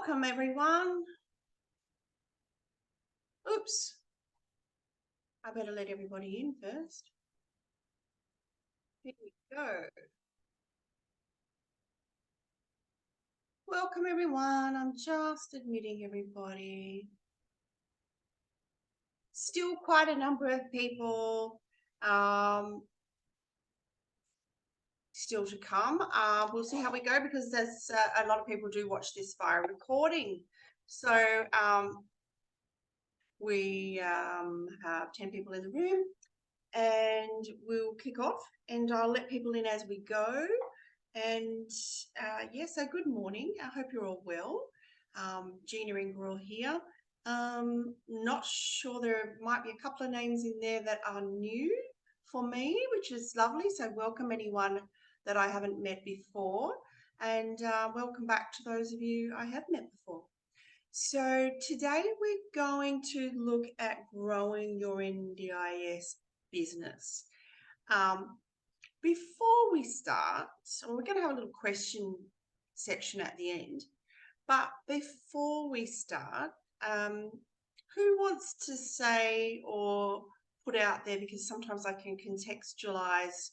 Welcome, everyone. Oops. I better let everybody in first. Here we go. Welcome, everyone. I'm just admitting everybody. Still quite a number of people still to come. We'll see how we go because there's a lot of people do watch this via recording. So we have 10 people in the room and we'll kick off and I'll let people in as we go. And so good morning. I hope you're all well. Gina Ingrell here. Not sure, there might be a couple of names in there that are new for me, which is lovely. So welcome anyone that I haven't met before, and welcome back to those of you I have met before. So today we're going to look at growing your NDIS business. Before we start, so we're going to have a little question section at the end, but before we start, who wants to say or put out there, because sometimes I can contextualize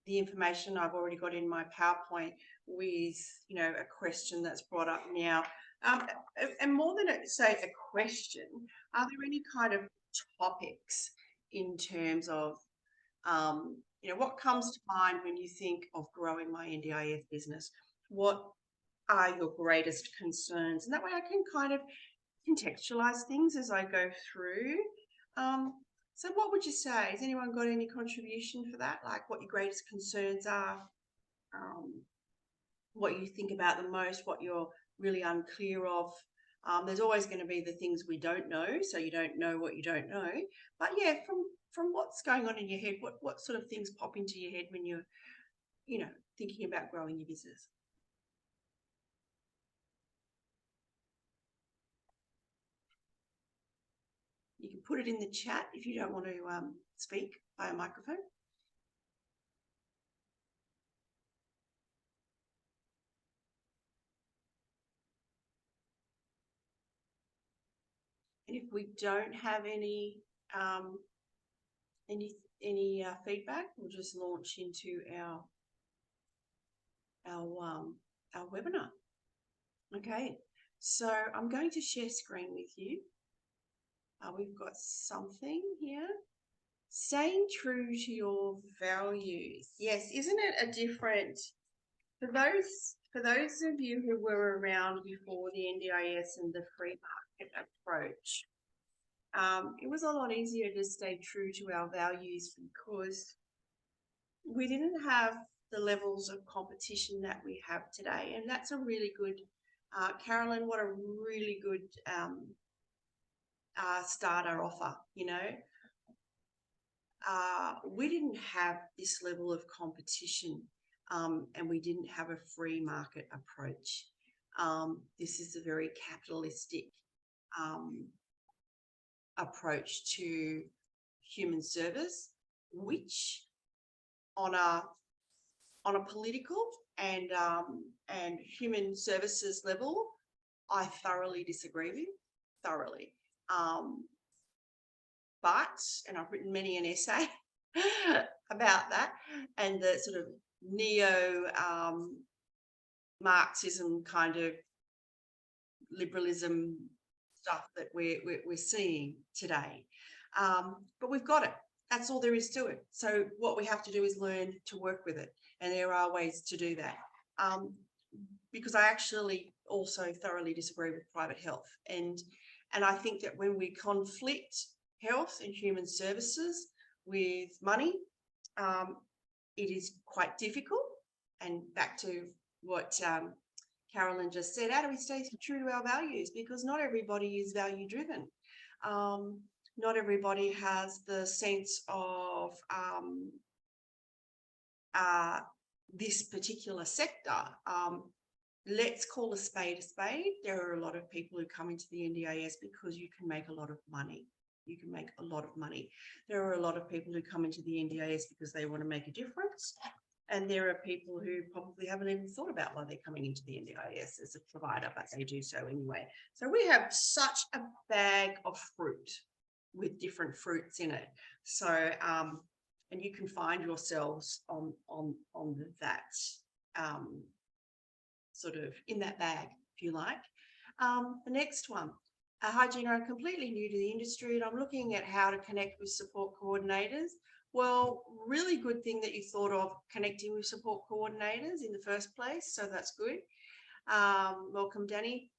the information I've already got in my PowerPoint with, a question that's brought up now. And more than say a question, are there any kind of topics in terms of, what comes to mind when you think of growing my NDIS business? What are your greatest concerns? And that way I can kind of contextualize things as I go through. So what would you say? Has anyone got any contribution for that? Like what your greatest concerns are, what you think about the most, what you're really unclear of. There's always going to be the things we don't know, so you don't know what you don't know. But yeah, from what's going on in your head, what sort of things pop into your head when you're, thinking about growing your business? You can put it in the chat if you don't want to speak via microphone. And if we don't have any feedback, we'll just launch into our webinar. Okay, so I'm going to share screen with you. We've got something here. Staying true to your values. Yes, isn't it a different, for those of you who were around before the NDIS and the free market approach, it was a lot easier to stay true to our values because we didn't have the levels of competition that we have today. And that's a really good, Carolyn, what a really good starter offer, we didn't have this level of competition and we didn't have a free market approach. This is a very capitalistic approach to human service, which on a political and human services level, I thoroughly disagree with, thoroughly. But, and I've written many an essay about that, and the sort of neo-Marxism kind of liberalism stuff that we're seeing today. But we've got it. That's all there is to it. So what we have to do is learn to work with it. And there are ways to do that. Because I actually also thoroughly disagree with private health. And I think that when we conflict health and human services with money, it is quite difficult. And back to what Carolyn just said, how do we stay true to our values? Because not everybody is value driven. Not everybody has the sense of this particular sector. Let's call a spade a spade. There are a lot of people who come into the NDIS because you can make a lot of money. You can make a lot of money. There are a lot of people who come into the NDIS because they want to make a difference. And there are people who probably haven't even thought about why they're coming into the NDIS as a provider, but they do so anyway. So we have such a bag of fruit with different fruits in it. So, and you can find yourselves on that sort of in that bag, if you like. The next one. Hi, Gina, I'm completely new to the industry and I'm looking at how to connect with support coordinators. Well, really good thing that you thought of connecting with support coordinators in the first place. So that's good. Welcome, Danny.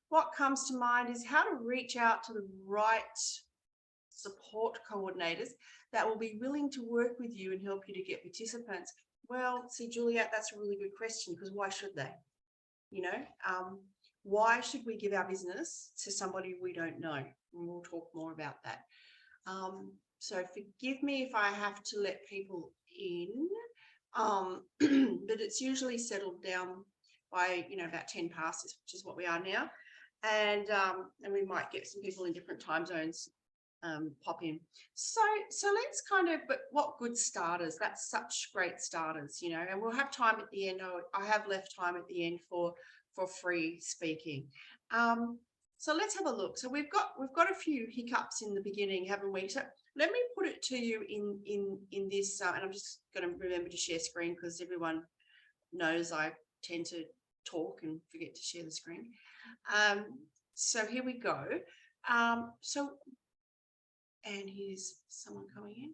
What comes to mind is how to reach out to the right support coordinators that will be willing to work with you and help you to get participants. Well, see, Juliet, that's a really good question, because why should they? You know, why should we give our business to somebody we don't know? And we'll talk more about that. So forgive me if I have to let people in, but it's usually settled down by, you know, about 10 passes, which is what we are now. And we might get some people in different time zones pop in. So let's kind of, but what good starters, that's such great starters, you know, and we'll have time at the end. I have left time at the end for free speaking. So let's have a look. So we've got a few hiccups in the beginning, haven't we? So let me put it to you in this, and I'm just going to remember to share screen because everyone knows I tend to talk and forget to share the screen. So here we go. And here's someone coming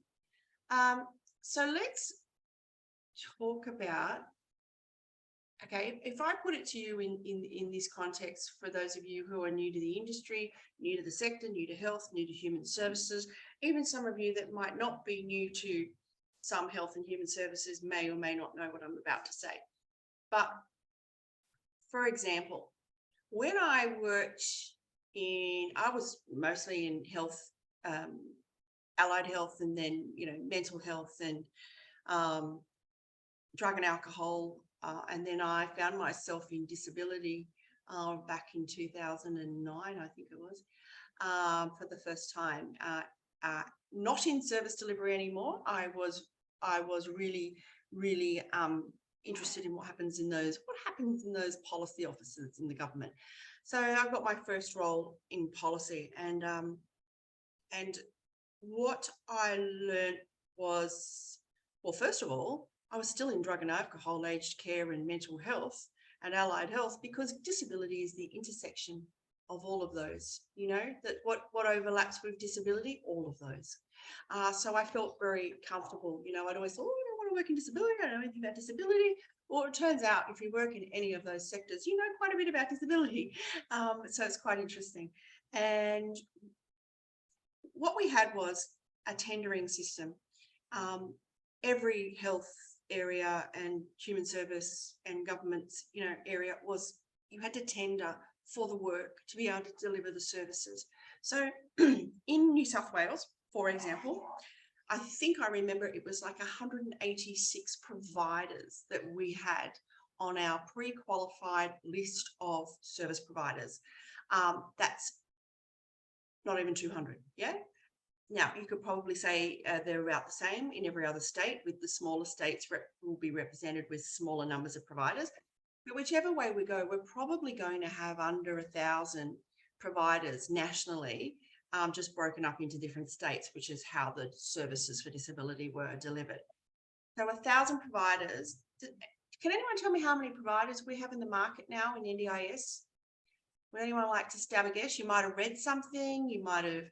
in. So let's talk about, okay, if I put it to you in this context, for those of you who are new to the industry, new to the sector, new to health, new to human services, even some of you that might not be new to some health and human services may or may not know what I'm about to say. But for example, when I worked I was mostly in health, allied health, and then, you know, mental health and drug and alcohol. And then I found myself in disability back in 2009, I think it was, for the first time. Not in service delivery anymore. I was really interested in what happens in those policy offices in the government. So I got my first role in policy, and what I learned was, well, first of all, I was still in drug and alcohol, aged care and mental health and allied health, because disability is the intersection of all of those, you know, that what overlaps with disability, all of those. So I felt very comfortable. You know, I'd always thought, oh, I don't want to work in disability. I don't know anything about disability. Well, it turns out if you work in any of those sectors, you know quite a bit about disability. So it's quite interesting. And what we had was a tendering system. Every health area and human service and government's, you know, area was, you had to tender for the work to be able to deliver the services. So in New South Wales, for example, I think I remember it was like 186 providers that we had on our pre-qualified list of service providers. That's not even 200, yeah? Now, you could probably say they're about the same in every other state, with the smaller states will be represented with smaller numbers of providers. But whichever way we go, we're probably going to have under 1,000 providers nationally, just broken up into different states, which is how the services for disability were delivered. So 1,000 providers. Can anyone tell me how many providers we have in the market now in NDIS? Would anyone like to stab a guess? You might have read something, you might have,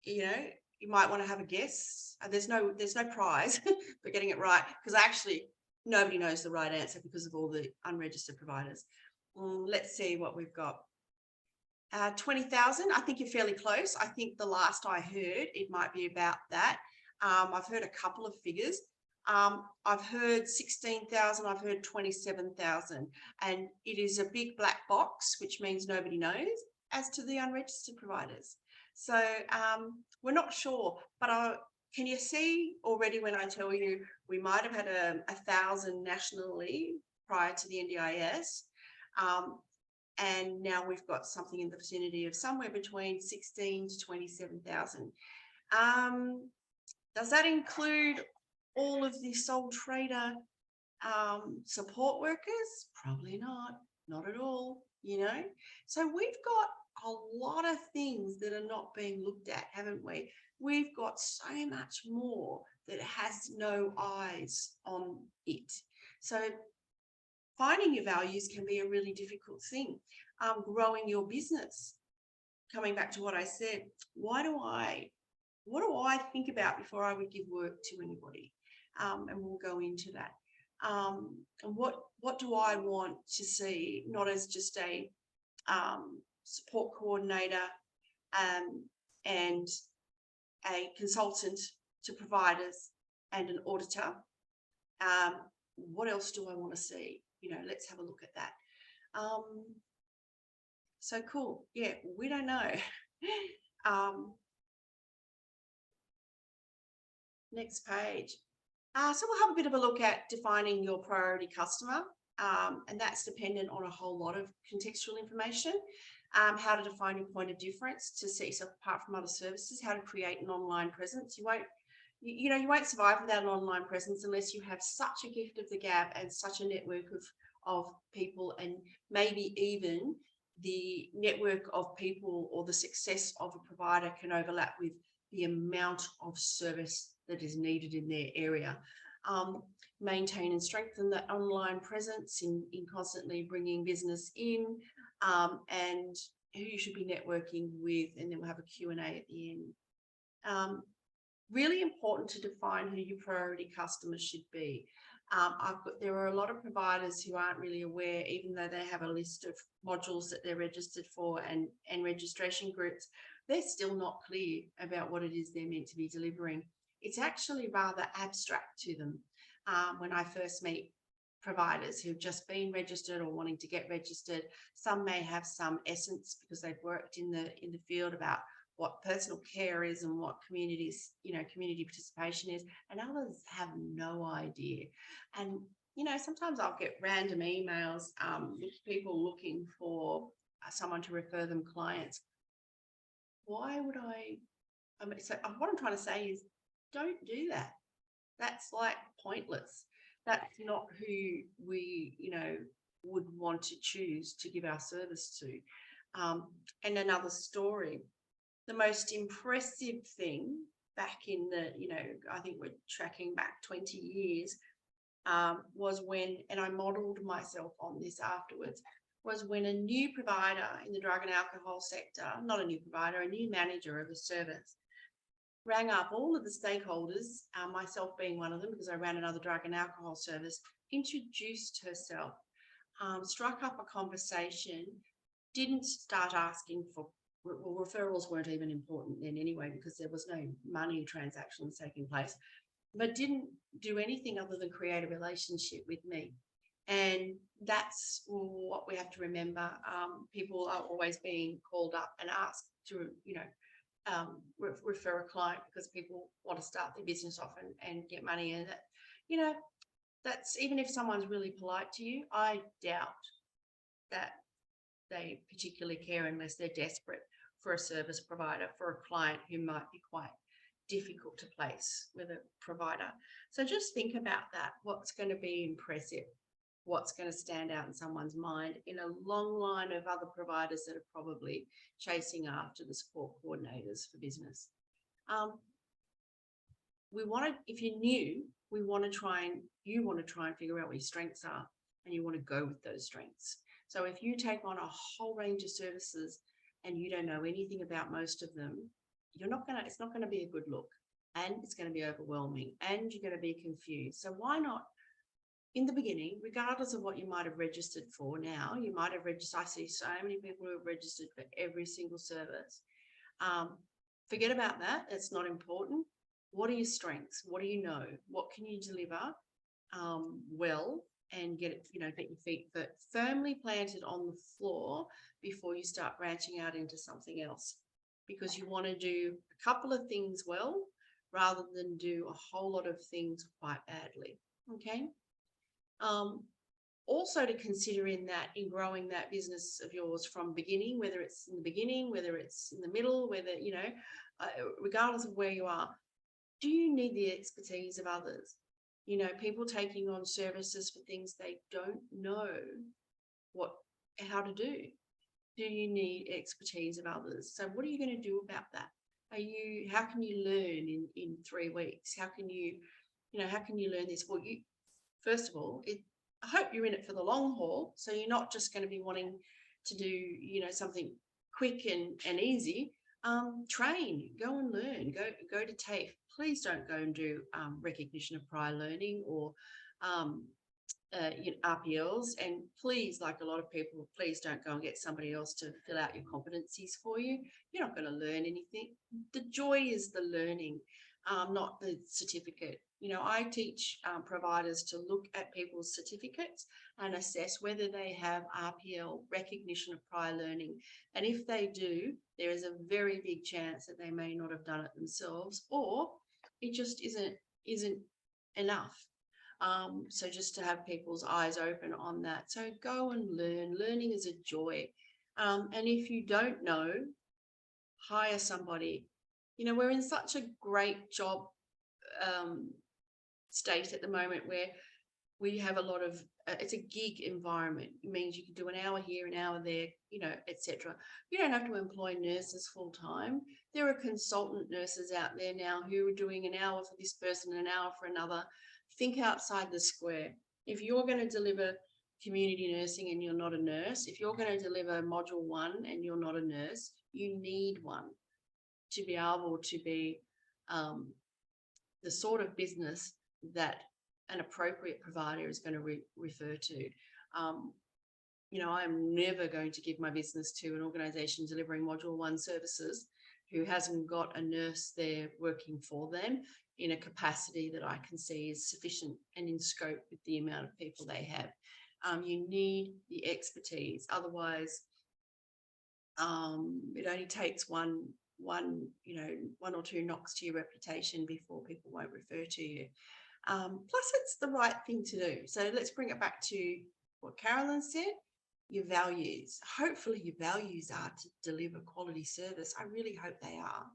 you know, you might want to have a guess. There's no prize for getting it right, because actually nobody knows the right answer because of all the unregistered providers. Let's see what we've got. 20,000. I think you're fairly close. I think the last I heard, it might be about that. I've heard a couple of figures. I've heard 16,000. I've heard 27,000, and it is a big black box, which means nobody knows as to the unregistered providers. So we're not sure, but can you see already when I tell you we might have had 1,000 nationally prior to the NDIS, and now we've got something in the vicinity of somewhere between 16 to 27,000. Does that include all of the sole trader support workers? Probably not at all, you know. So we've got a lot of things that are not being looked at, haven't we? We've got so much more that has no eyes on it. So finding your values can be a really difficult thing. Growing your business, coming back to what I said, what do I think about before I would give work to anybody? And we'll go into that. And what do I want to see, not as just a support coordinator and a consultant to providers and an auditor. What else do I want to see? You know, let's have a look at that. So cool. Yeah, we don't know. Next page. So we'll have a bit of a look at defining your priority customer. And that's dependent on a whole lot of contextual information. How to define your point of difference to set yourself apart from other services, how to create an online presence. You won't survive without an online presence unless you have such a gift of the gab and such a network of people, and maybe even the network of people or the success of a provider can overlap with the amount of service that is needed in their area. Maintain and strengthen that online presence in constantly bringing business in, and who you should be networking with, and then we'll have a Q&A at the end. Really important to define who your priority customers should be. There are a lot of providers who aren't really aware, even though they have a list of modules that they're registered for and registration groups, they're still not clear about what it is they're meant to be delivering. It's actually rather abstract to them. When I first meet providers who've just been registered or wanting to get registered, some may have some essence because they've worked in the field about what personal care is and what community participation is, and others have no idea. And sometimes I'll get random emails with people looking for someone to refer them clients. Why would so what I'm trying to say is, don't do that. That's like pointless. That's not who we, would want to choose to give our service to. And another story, the most impressive thing back in the, I think we're tracking back 20 years, was when, and I modeled myself on this afterwards, was when a new provider in the drug and alcohol sector, not a new provider, a new manager of a service, rang up all of the stakeholders, myself being one of them because I ran another drug and alcohol service, introduced herself, struck up a conversation, didn't start asking for, well, referrals weren't even important then anyway because there was no money transactions taking place, but didn't do anything other than create a relationship with me. And that's what we have to remember. People are always being called up and asked to, refer a client because people want to start their business off and get money in it. That's, even if someone's really polite to you, I doubt that they particularly care unless they're desperate for a service provider, for a client who might be quite difficult to place with a provider. So just think about that. What's going to be impressive? What's going to stand out in someone's mind in a long line of other providers that are probably chasing after the support coordinators for business. If you're new, you want to try and figure out what your strengths are, and you want to go with those strengths. So if you take on a whole range of services and you don't know anything about most of them, it's not going to be a good look, and it's going to be overwhelming, and you're going to be confused. So why not, in the beginning, regardless of what you might have registered for now, you might have registered, I see so many people who have registered for every single service. Forget about that. It's not important. What are your strengths? What do you know? What can you deliver well, and get your feet firmly planted on the floor before you start branching out into something else, because you want to do a couple of things well rather than do a whole lot of things quite badly. Okay. Also to consider in growing that business of yours from beginning, whether it's in the beginning, whether it's in the middle, whether, regardless of where you are, do you need the expertise of others? You know, people taking on services for things they don't know how to do. Do you need expertise of others? So what are you going to do about that? How can you learn in 3 weeks? How can how can you learn this? Well, first of all, I hope you're in it for the long haul. So you're not just going to be wanting to do, something quick and easy. Train, go and learn, go to TAFE. Please don't go and do recognition of prior learning or RPLs, and please, like a lot of people, please don't go and get somebody else to fill out your competencies for you. You're not going to learn anything. The joy is the learning, not the certificate. I teach providers to look at people's certificates and assess whether they have RPL, recognition of prior learning. And if they do, there is a very big chance that they may not have done it themselves, or it just isn't enough. So just to have people's eyes open on that. So go and learn. Learning is a joy. And if you don't know, hire somebody. We're in such a great job state at the moment where we have a lot of, it's a gig environment. It means you can do an hour here, an hour there, etc. You don't have to employ nurses full time. There are consultant nurses out there now who are doing an hour for this person, an hour for another. Think outside the square. If you're going to deliver community nursing and you're not a nurse, if you're going to deliver module 1 and you're not a nurse, you need one to be able to be the sort of business that an appropriate provider is going to refer to. I'm never going to give my business to an organisation delivering module 1 services who hasn't got a nurse there working for them in a capacity that I can see is sufficient and in scope with the amount of people they have. You need the expertise. Otherwise, it only takes one or two knocks to your reputation before people won't refer to you. Plus, it's the right thing to do. So let's bring it back to what Carolyn said. Your values. Hopefully your values are to deliver quality service. I really hope they are.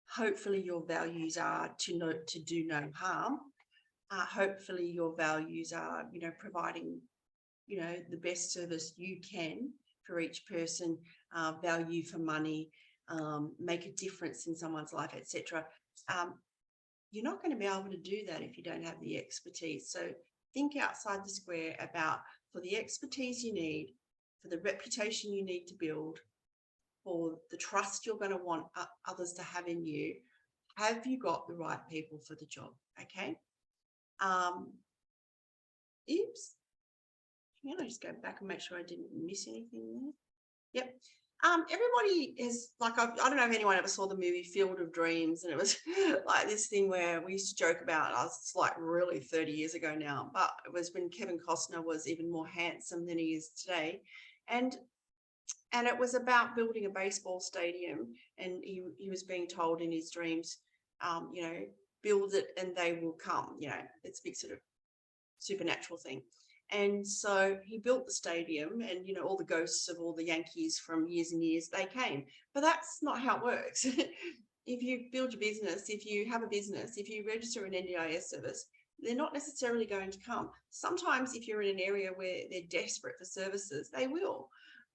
Hopefully your values are to do no harm. Hopefully your values are, providing, the best service you can for each person, value for money, make a difference in someone's life, etc. You're not going to be able to do that if you don't have the expertise. So think outside the square about, for the expertise you need, for the reputation you need to build, for the trust you're going to want others to have in you, have you got the right people for the job? Okay. Oops. Can I just go back and make sure I didn't miss anything there? Yep. Everybody is like, I don't know if anyone ever saw the movie Field of Dreams, and it was like this thing where we used to joke about, it's like really 30 years ago now, but it was when Kevin Costner was even more handsome than he is today. And it was about building a baseball stadium, and he was being told in his dreams, build it and they will come. It's a big sort of supernatural thing. And so he built the stadium, and, all the ghosts of all the Yankees from years and years, they came. But that's not how it works. If you build your business, if you have a business, if you register an NDIS service, they're not necessarily going to come. Sometimes if you're in an area where they're desperate for services, they will.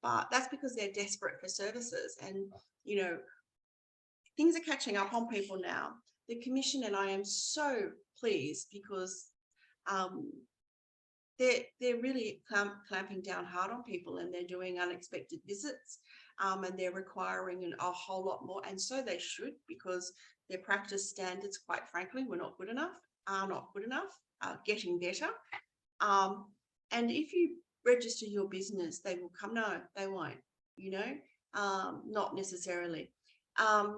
But that's because they're desperate for services. And, things are catching up on people now. The Commission, and I am so pleased because they're really clamping down hard on people, and they're doing unexpected visits, and they're requiring a whole lot more. And so they should, because their practice standards, quite frankly, are not good enough, are getting better. And if you register your business, they will come. No, they won't, not necessarily.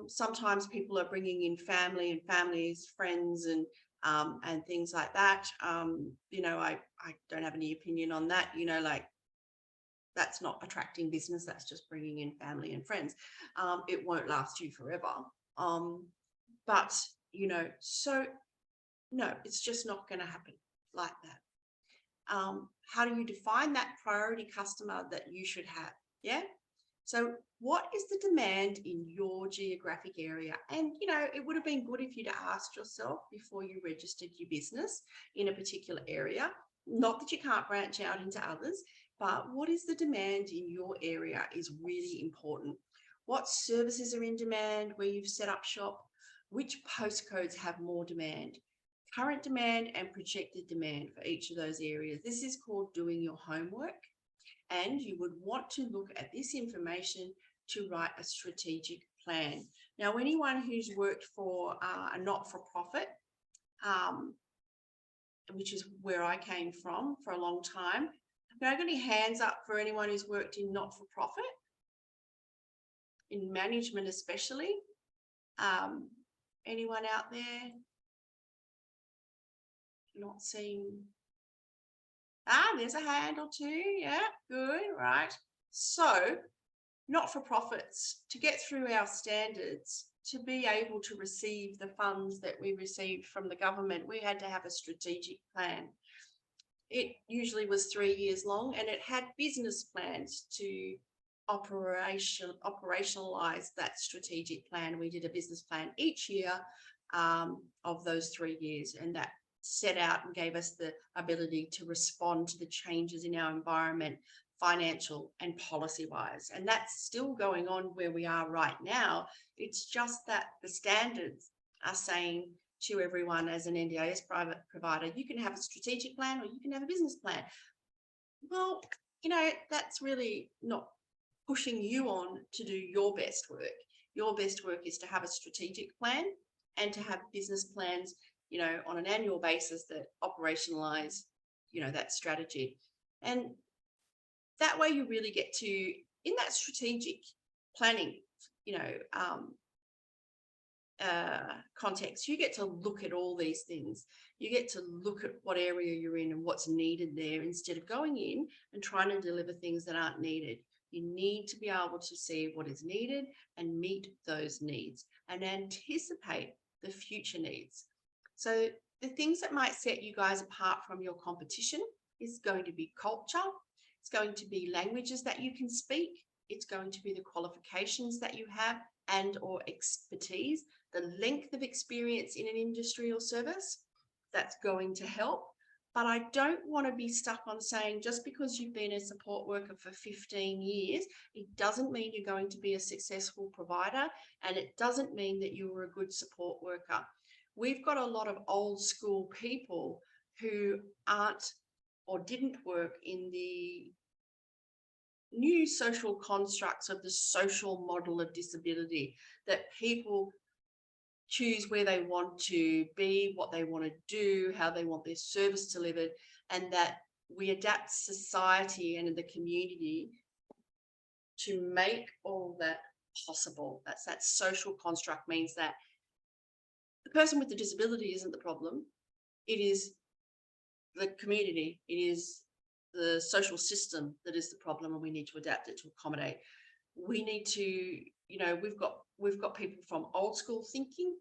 Sometimes people are bringing in families, friends, and things like that. I don't have any opinion on that. That's not attracting business. That's just bringing in family and friends. It won't last you forever. But, so no, it's just not going to happen like that. How do you define that priority customer that you should have? Yeah. So what is the demand in your geographic area? And, it would have been good if you'd asked yourself before you registered your business in a particular area. Not that you can't branch out into others, but what is the demand in your area is really important. What services are in demand where you've set up shop? Which postcodes have more demand? Current demand and projected demand for each of those areas. This is called doing your homework. And you would want to look at this information to write a strategic plan. Now, anyone who's worked for a not-for-profit, which is where I came from for a long time, can I get any hands up for anyone who's worked in not-for-profit, in management especially? Anyone out there not seeing? There's a hand or two. Yeah, good, right. So not-for-profits, to get through our standards, to be able to receive the funds that we received from the government, we had to have a strategic plan. It usually was 3 years long, and it had business plans to operationalize that strategic plan. We did a business plan each year of those 3 years, and that set out and gave us the ability to respond to the changes in our environment, financial and policy wise. And that's still going on where we are right now. It's just that the standards are saying to everyone, as an NDIS provider, you can have a strategic plan or you can have a business plan. Well, that's really not pushing you on to do your best work. Your best work is to have a strategic plan and to have business plans, on an annual basis that operationalize, that strategy. And that way you really get to, in that strategic planning, context, you get to look at all these things. You get to look at what area you're in and what's needed there, instead of going in and trying to deliver things that aren't needed. You need to be able to see what is needed and meet those needs and anticipate the future needs. So the things that might set you guys apart from your competition is going to be culture. It's going to be languages that you can speak. It's going to be the qualifications that you have and or expertise, the length of experience in an industry or service. That's going to help. But I don't want to be stuck on saying just because you've been a support worker for 15 years, it doesn't mean you're going to be a successful provider, and it doesn't mean that you were a good support worker. We've got a lot of old school people who aren't or didn't work in the new social constructs of the social model of disability, that people choose where they want to be, what they want to do, how they want their service delivered, and that we adapt society and the community to make all that possible. That's that social construct, means that the person with the disability isn't the problem. It is the community. It is the social system that is the problem, and we need to adapt it to accommodate. We need to, we've got people from old school thinking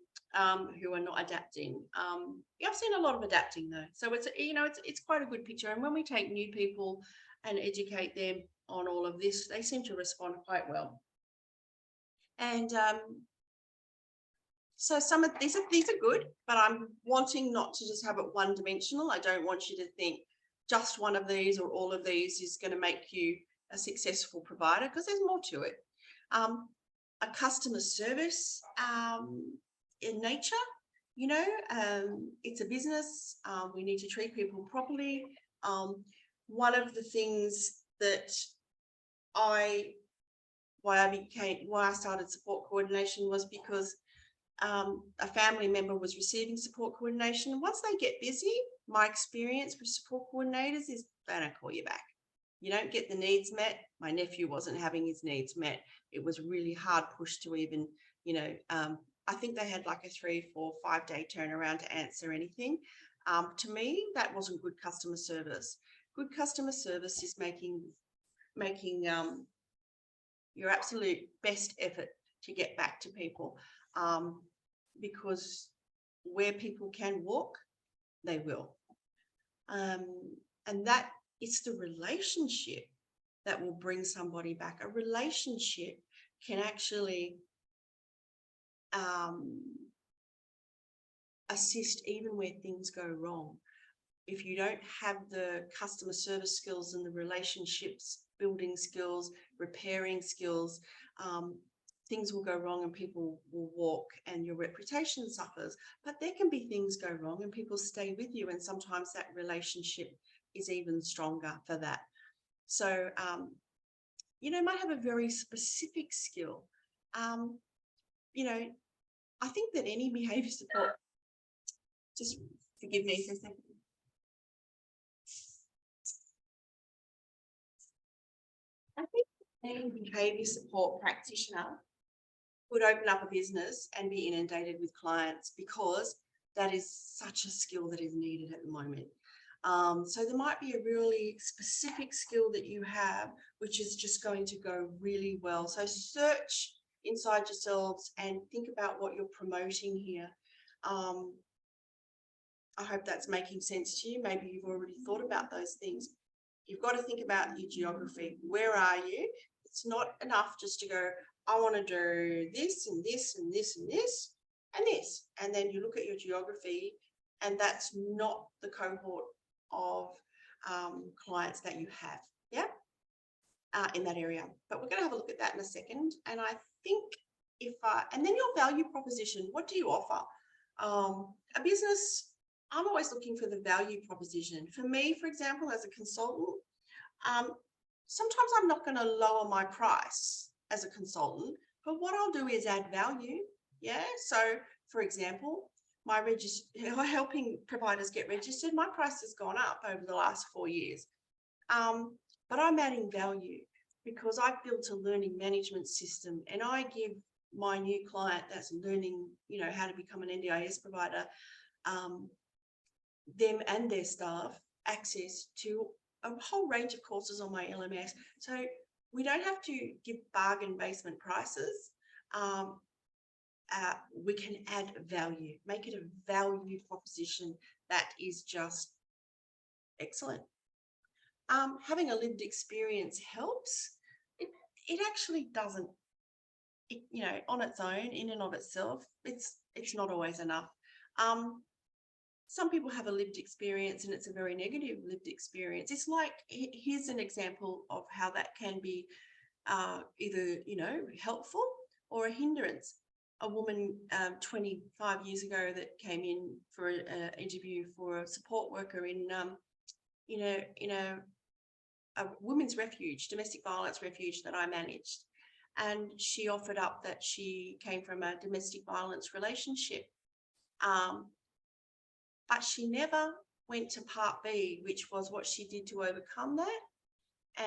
who are not adapting. I've seen a lot of adapting though. So it's quite a good picture. And when we take new people and educate them on all of this, they seem to respond quite well. And so some of these are good, but I'm wanting not to just have it one dimensional. I don't want you to think just one of these or all of these is going to make you a successful provider, because there's more to it. A customer service in nature, it's a business. We need to treat people properly. One of the things that why I started support coordination was because a family member was receiving support coordination. And once they get busy, my experience with support coordinators is they don't call you back. You don't get the needs met. My nephew wasn't having his needs met. It was really hard push to even, I think they had like a 3, 4, 5 day turnaround to answer anything. To me, that wasn't good customer service. Good customer service is making your absolute best effort to get back to people, because where people can walk, they will. And that it's the relationship that will bring somebody back. A relationship can actually assist even where things go wrong. If you don't have the customer service skills and the relationships building skills, repairing skills, things will go wrong and people will walk and your reputation suffers. But there can be things go wrong and people stay with you, and sometimes that relationship is even stronger for that. So, you know, might have a very specific skill. You know, I think that any behaviour support, just forgive me for a second. I think any behaviour support practitioner would open up a business and be inundated with clients, because that is such a skill that is needed at the moment. So there might be a really specific skill that you have, which is just going to go really well. So search inside yourselves and think about what you're promoting here. I hope that's making sense to you. Maybe you've already thought about those things. You've got to think about your geography. Where are you? It's not enough just to go, I want to do this and this and this and this and this. And then you look at your geography and that's not the cohort of clients that you have, yeah, in that area. But we're going to have a look at that in a second. And I think and then your value proposition, what do you offer? A business, I'm always looking for the value proposition. For me, for example, as a consultant, sometimes I'm not going to lower my price as a consultant, but what I'll do is add value. Yeah. So for example, helping providers get registered, my price has gone up over the last 4 years. But I'm adding value because I've built a learning management system, and I give my new client that's learning, you know, how to become an NDIS provider, them and their staff access to a whole range of courses on my LMS. So we don't have to give bargain basement prices. We can add value, make it a value proposition that is just excellent. Having a lived experience helps. It actually doesn't, you know, on its own, in and of itself, it's not always enough. Some people have a lived experience and it's a very negative lived experience. It's like, here's an example of how that can be either, you know, helpful or a hindrance. A woman 25 years ago that came in for an interview for a support worker in, you know, in a women's refuge, domestic violence refuge that I managed. And she offered up that she came from a domestic violence relationship. But she never went to part B, which was what she did to overcome that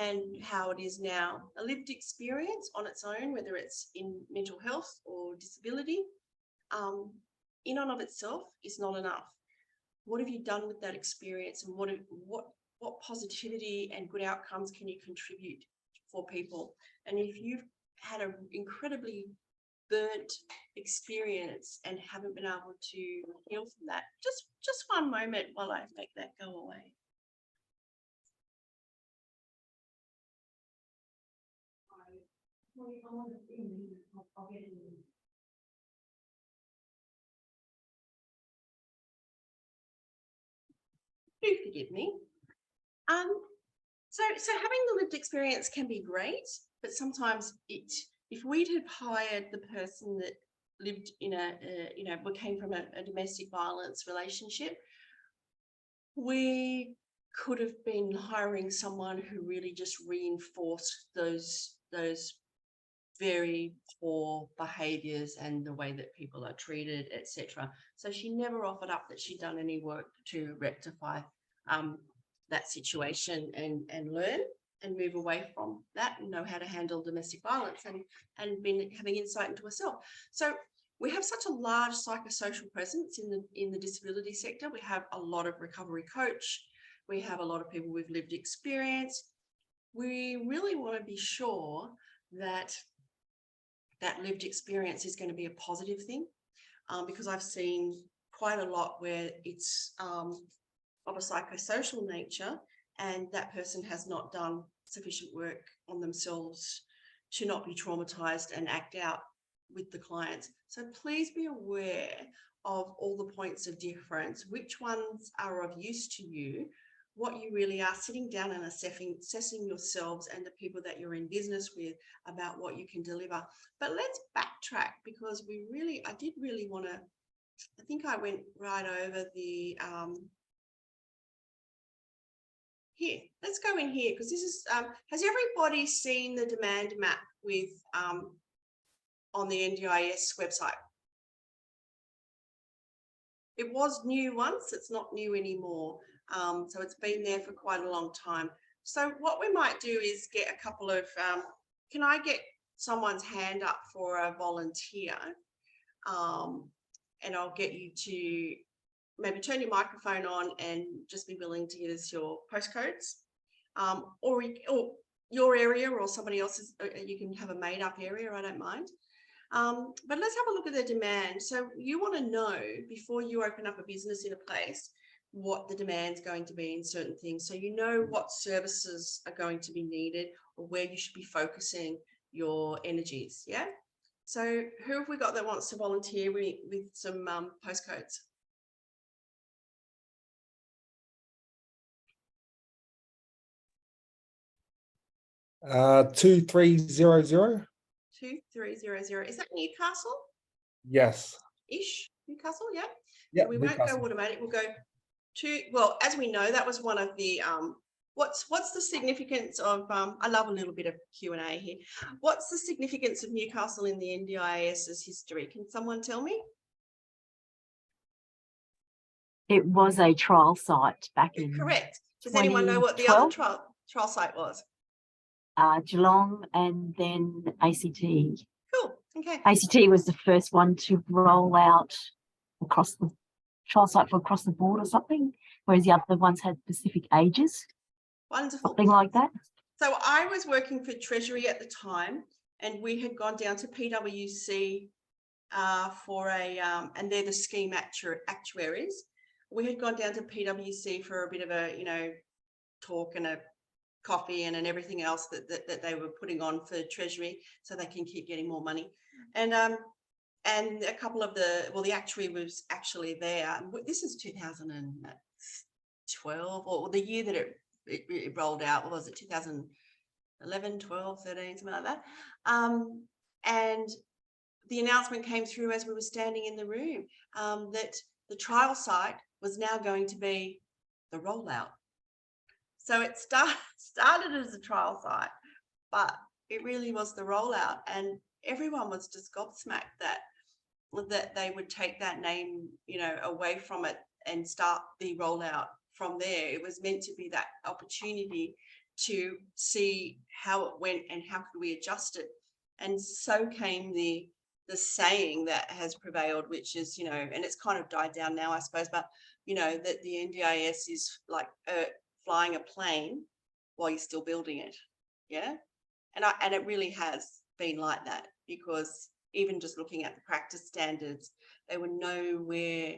and how it is now. A lived experience on its own, whether it's in mental health or disability, in and of itself is not enough. What have you done with that experience, and what positivity and good outcomes can you contribute for people? And if you've had an incredibly burnt experience and haven't been able to heal from that, just one moment while I make that go away. Do forgive me. So having the lived experience can be great, but sometimes if we'd have hired the person that lived in you know, came from a domestic violence relationship, we could have been hiring someone who really just reinforced those very poor behaviours and the way that people are treated, etc. So she never offered up that she'd done any work to rectify that situation and learn and move away from that and know how to handle domestic violence and been having insight into herself. So we have such a large psychosocial presence in the disability sector. We have a lot of recovery coach. We have a lot of people with lived experience. We really want to be sure that that lived experience is going to be a positive thing, because I've seen quite a lot where it's of a psychosocial nature and that person has not done sufficient work on themselves to not be traumatized and act out with the clients. So please be aware of all the points of difference, which ones are of use to you, what you really are, sitting down and assessing yourselves and the people that you're in business with about what you can deliver. But let's backtrack, because I did really want to, I think I went right over the, here, let's go in here, because this is, has everybody seen the demand map with, on the NDIS website? It was new once, it's not new anymore. So it's been there for quite a long time. So what we might do is get a couple of, can I get someone's hand up for a volunteer? And I'll get you to maybe turn your microphone on and just be willing to give us your postcodes, or your area, or somebody else's. You can have a made up area, I don't mind. But let's have a look at the demand. So you want to know, before you open up a business in a place, what the demand's going to be in certain things. So you know what services are going to be needed, or where you should be focusing your energies. Yeah. So who have we got that wants to volunteer with some postcodes? Uh, 2300. 2300. Is that Newcastle? Yes. Ish. Newcastle, yeah. Yeah. So we won't go automatic. We'll go to, well, as we know, that was one of the what's the significance of I love a little bit of Q&A here. What's the significance of Newcastle in the NDIS's history? Can someone tell me? It was a trial site back in. Correct. Does anyone know what the other trial site was? Geelong, and then ACT. Cool. Okay. ACT was the first one to roll out across the trial site for across the board or something, whereas the other ones had specific ages. Wonderful. Something like that. So I was working for Treasury at the time, and we had gone down to PwC for a, and they're the scheme actuaries. We had gone down to PwC for a bit of a, talk and a coffee and everything else that they were putting on for Treasury, so they can keep getting more money. And a couple of the actuary was actually there. This is 2012, or the year that it rolled out. What was it, 2011, 12, 13, something like that. And the announcement came through as we were standing in the room, that the trial site was now going to be the rollout. So it started as a trial site, but it really was the rollout, and everyone was just gobsmacked that they would take that name, away from it and start the rollout from there. It was meant to be that opportunity to see how it went and how could we adjust it. And so came the saying that has prevailed, which is, and it's kind of died down now, I suppose, but that the NDIS is like flying a plane while you're still building it. Yeah. And it really has been like that, because even just looking at the practice standards, they were nowhere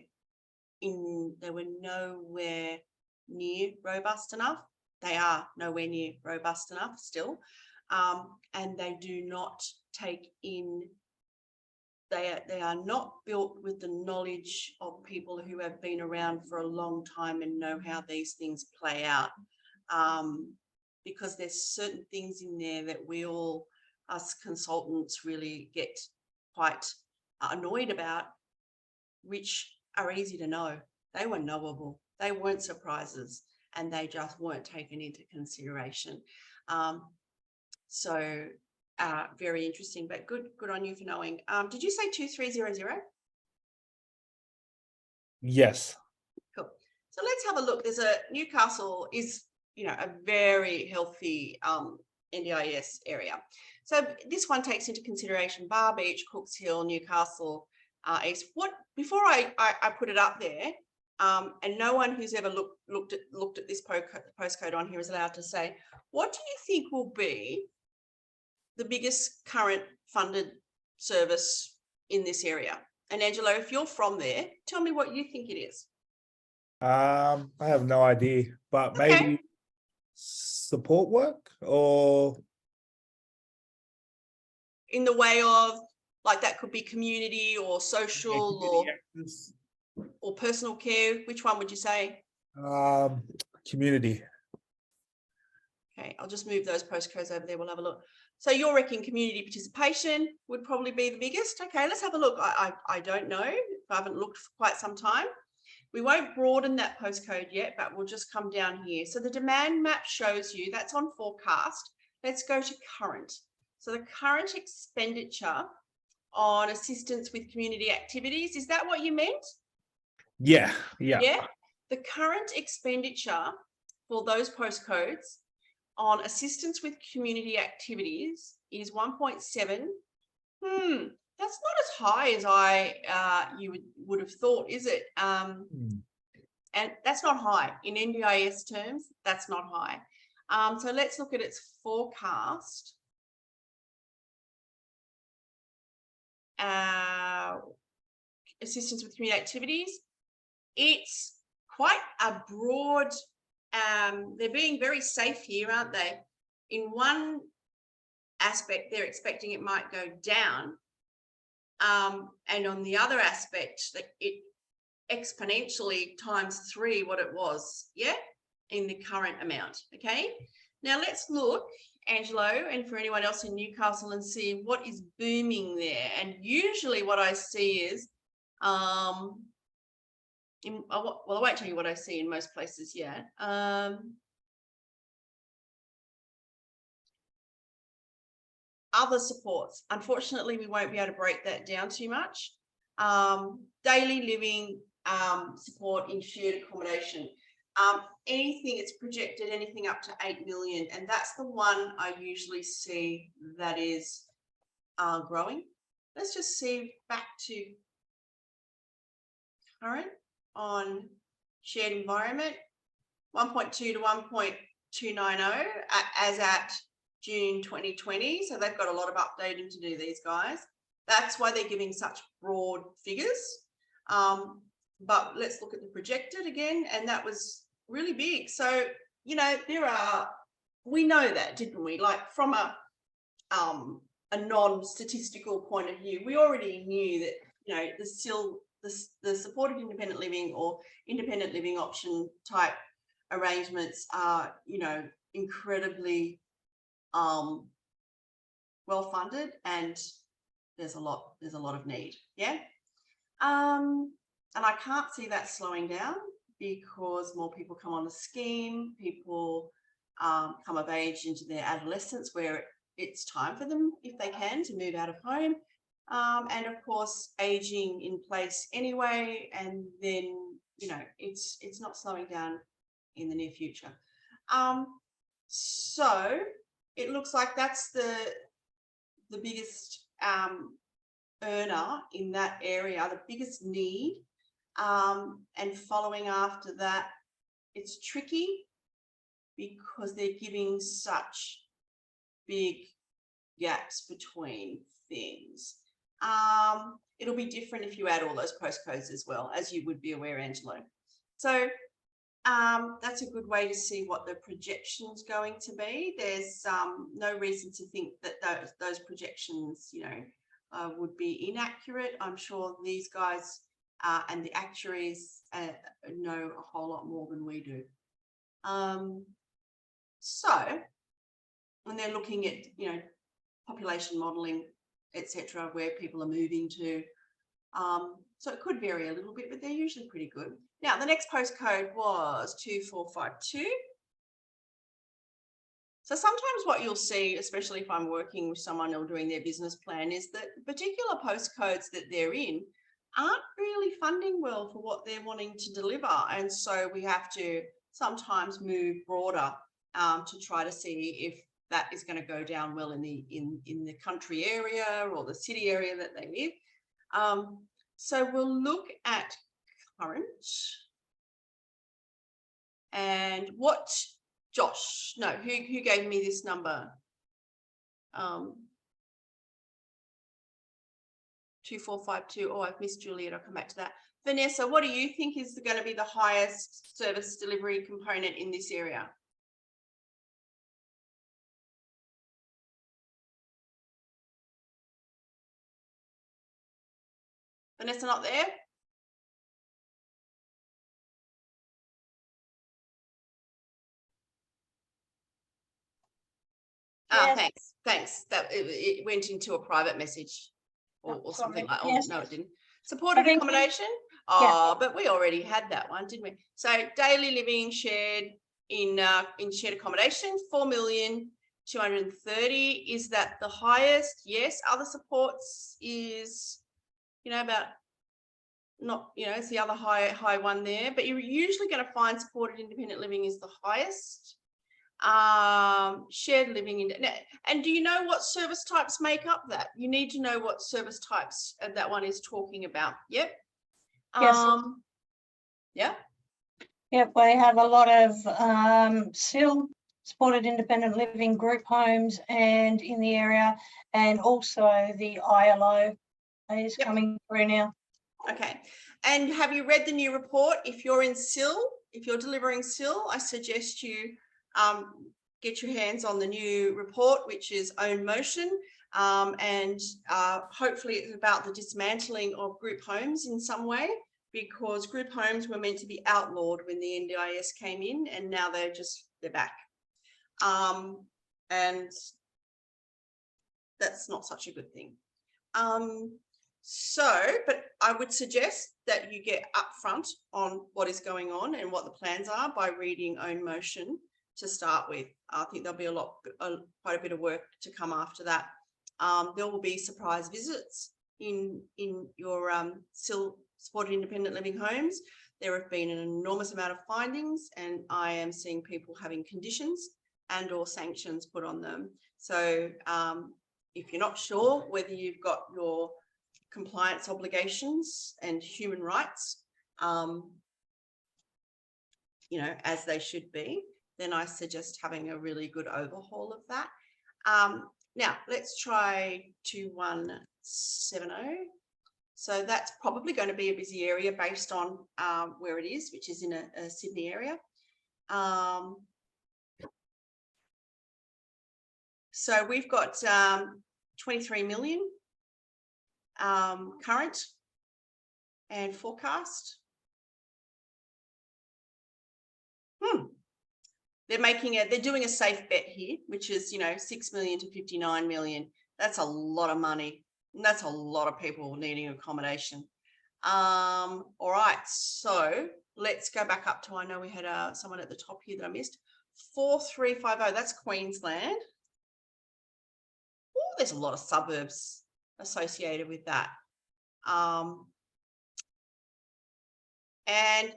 near robust enough. They are nowhere near robust enough still. And they do not take in, they are not built with the knowledge of people who have been around for a long time and know how these things play out. Because there's certain things in there that we all, us consultants, really get quite annoyed about, which are easy to know. They were knowable. They weren't surprises, and they just weren't taken into consideration. So very interesting, but good on you for knowing. Did you say 2300? Yes. Cool. So let's have a look. Newcastle is, a very healthy NDIS area. So this one takes into consideration Bar Beach, Cooks Hill, Newcastle, East. Before I put it up there, and no one who's ever looked at this postcode on here is allowed to say, what do you think will be the biggest current funded service in this area? And Angelo, if you're from there, tell me what you think it is. I have no idea, but maybe support work or In the way of, like, that could be community or social or personal care. Which one would you say? Community. Okay, I'll just move those postcodes over there. We'll have a look. So you're reckoning community participation would probably be the biggest. Okay, let's have a look. I don't know. I haven't looked for quite some time. We won't broaden that postcode yet, but we'll just come down here. So the demand map shows you that's on forecast. Let's go to current. So the current expenditure on assistance with community activities, is that what you meant? Yeah. Yeah. The current expenditure for those postcodes on assistance with community activities is 1.7. That's not as high as you would have thought, is it? And that's not high in NDIS terms. That's not high. So let's look at its forecast. Assistance with community activities. It's quite a broad. They're being very safe here, aren't they? In one aspect, they're expecting it might go down. And on the other aspect, it exponentially ×3 what it was, yeah, in the current amount. Okay, now let's look, Angelo, and for anyone else in Newcastle, and see what is booming there. And usually what I see is well, I won't tell you what I see in most places yet. Other supports, unfortunately, we won't be able to break that down too much. Daily living support in shared accommodation. Anything it's projected, anything up to 8 million, and that's the one I usually see that is growing. Let's just see back to current on shared environment, 1.2 to 1.290 as at June 2020. So they've got a lot of updating to do, these guys. That's why they're giving such broad figures. But let's look at the projected again, and that was really big. So, you know, we know that, didn't we? Like from a non-statistical point of view, we already knew that, you know, there's still the supported independent living or independent living option type arrangements are, you know, incredibly well funded, and there's a lot of need. Yeah. And I can't see that slowing down because more people come on the scheme, people come of age into their adolescence where it's time for them, if they can, to move out of home. And of course, aging in place anyway, and then, you know, it's not slowing down in the near future. So it looks like that's the biggest earner in that area, the biggest need. And following after that, it's tricky because they're giving such big gaps between things. It'll be different if you add all those postcodes as well, as you would be aware, Angelo. So that's a good way to see what the projection's going to be. There's no reason to think that those projections, you know, would be inaccurate. I'm sure these guys and the actuaries know a whole lot more than we do. So when they're looking at, you know, population modelling, etc., where people are moving to, so it could vary a little bit, but they're usually pretty good. Now, the next postcode was 2452. So sometimes what you'll see, especially if I'm working with someone or doing their business plan, is that the particular postcodes that they're in aren't really funding well for what they're wanting to deliver. And so we have to sometimes move broader to try to see if that is going to go down well in the country area or the city area that they live. So we'll look at current and what Josh, no, who gave me this number? 2452. Oh, I've missed Juliet. I'll come back to that. Vanessa, what do you think is going to be the highest service delivery component in this area? Vanessa not there? Yes. Thanks. That it went into a private message or Oh, something sorry. like. Oh, Yes. no, it didn't. Supported think- accommodation. Oh, but we already had that one, didn't we? So daily living shared in shared accommodation, 4,230,000. Is that the highest? Yes. Other supports is, about not, it's the other high one there. But you're usually going to find supported independent living is the highest. Shared living and do you know what service types make up that? You need to know what service types that one is talking about. Yep. Yes. Yeah. Yep, we have a lot of still supported independent living group homes and in the area, and also the ILO is Yep. coming through now. Okay. And have you read the new report? If you're in SIL, if you're delivering SIL, I suggest you get your hands on the new report, which is Own Motion. And hopefully it's about the dismantling of group homes in some way, because group homes were meant to be outlawed when the NDIS came in, and now they're back. And that's not such a good thing. But I would suggest that you get upfront on what is going on and what the plans are by reading Own Motion to start with. I think there'll be quite a bit of work to come after that. There will be surprise visits in your still supported independent living homes. There have been an enormous amount of findings, and I am seeing people having conditions and or sanctions put on them. So if you're not sure whether you've got your compliance obligations and human rights, as they should be, then I suggest having a really good overhaul of that. Now let's try 2170. So that's probably going to be a busy area based on where it is, which is in a Sydney area. So we've got 23 million current and forecast. They're doing a safe bet here, which is 6 million to 59 million. That's a lot of money, and that's a lot of people needing accommodation. All right, so let's go back up to, I know we had someone at the top here that I missed. 4350, that's Queensland. Oh, there's a lot of suburbs associated with that. And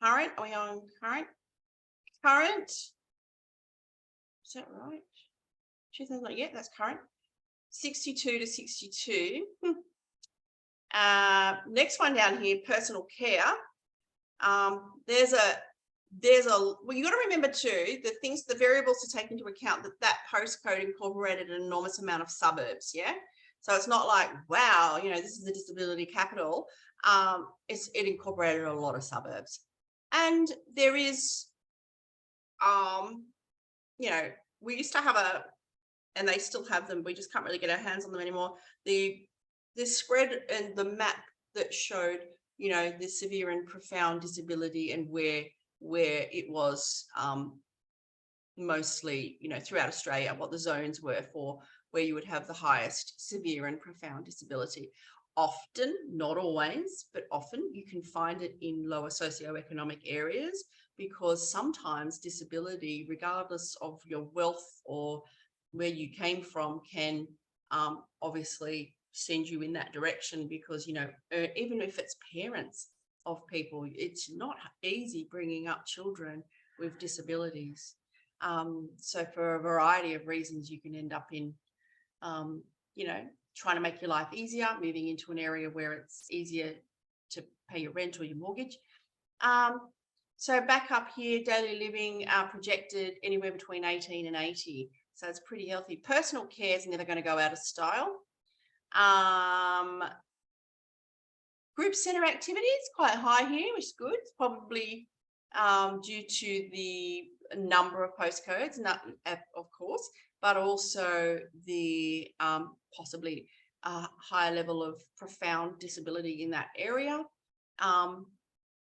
current, are we on current? Current, is that right? Yeah, that's current. 62 to 62. Next one down here, personal care. Well, you got to remember too, the variables to take into account that postcode incorporated an enormous amount of suburbs. Yeah. So it's not like, wow, this is the disability capital. It incorporated a lot of suburbs. And there is, we used to have and they still have them, we just can't really get our hands on them anymore. The spread and the map that showed, the severe and profound disability and where it was mostly, throughout Australia, what the zones were for where you would have the highest severe and profound disability. Often, not always, but often you can find it in lower socioeconomic areas, because sometimes disability, regardless of your wealth or where you came from, can obviously send you in that direction, because, even if it's parents of people, it's not easy bringing up children with disabilities. So for a variety of reasons, you can end up in, trying to make your life easier, moving into an area where it's easier to pay your rent or your mortgage. So back up here, daily living projected anywhere between 18 and 80. So it's pretty healthy. Personal care is never going to go out of style. Group centre activity is quite high here, which is good. It's probably due to the number of postcodes, of course, but also the possibly a higher level of profound disability in that area.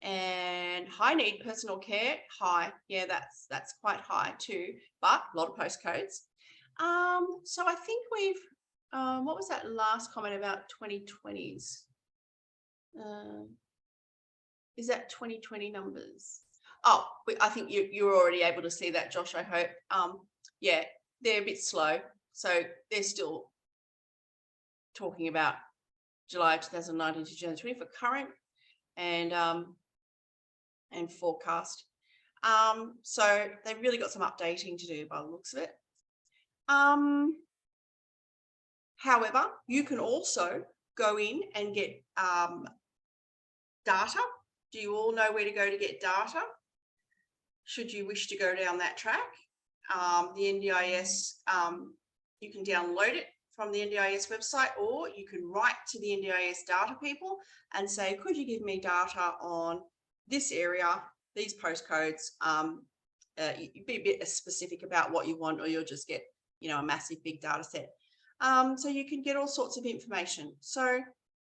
And high need personal care, high. Yeah, that's quite high too, but a lot of postcodes. So I think we've, what was that last comment about 2020s? Is that 2020 numbers? Oh, I think you were already able to see that, Josh, I hope. Yeah, they're a bit slow. So they're still talking about July 2019 to January 20 for current and forecast. So they've really got some updating to do by the looks of it. However, you can also go in and get data. Do you all know where to go to get data? Should you wish to go down that track, the NDIS, you can download it from the NDIS website, or you can write to the NDIS data people and say, could you give me data on this area, these postcodes? You be a bit specific about what you want, or you'll just get, you know, a massive big data set. So you can get all sorts of information. So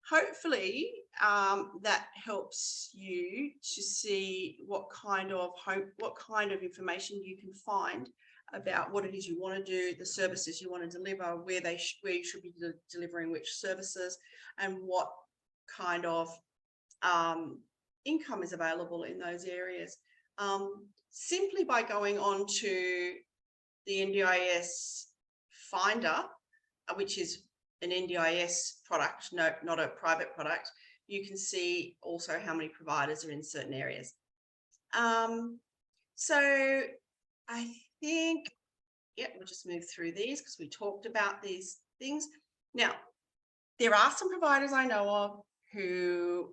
hopefully that helps you to see what kind of information you can find about what it is you want to do, the services you want to deliver, where you should be delivering which services, and what kind of income is available in those areas. Simply by going on to the NDIS Finder, which is an NDIS product, no, not a private product, you can see also how many providers are in certain areas. So I think, yeah, we'll just move through these because we talked about these things. Now, there are some providers I know of who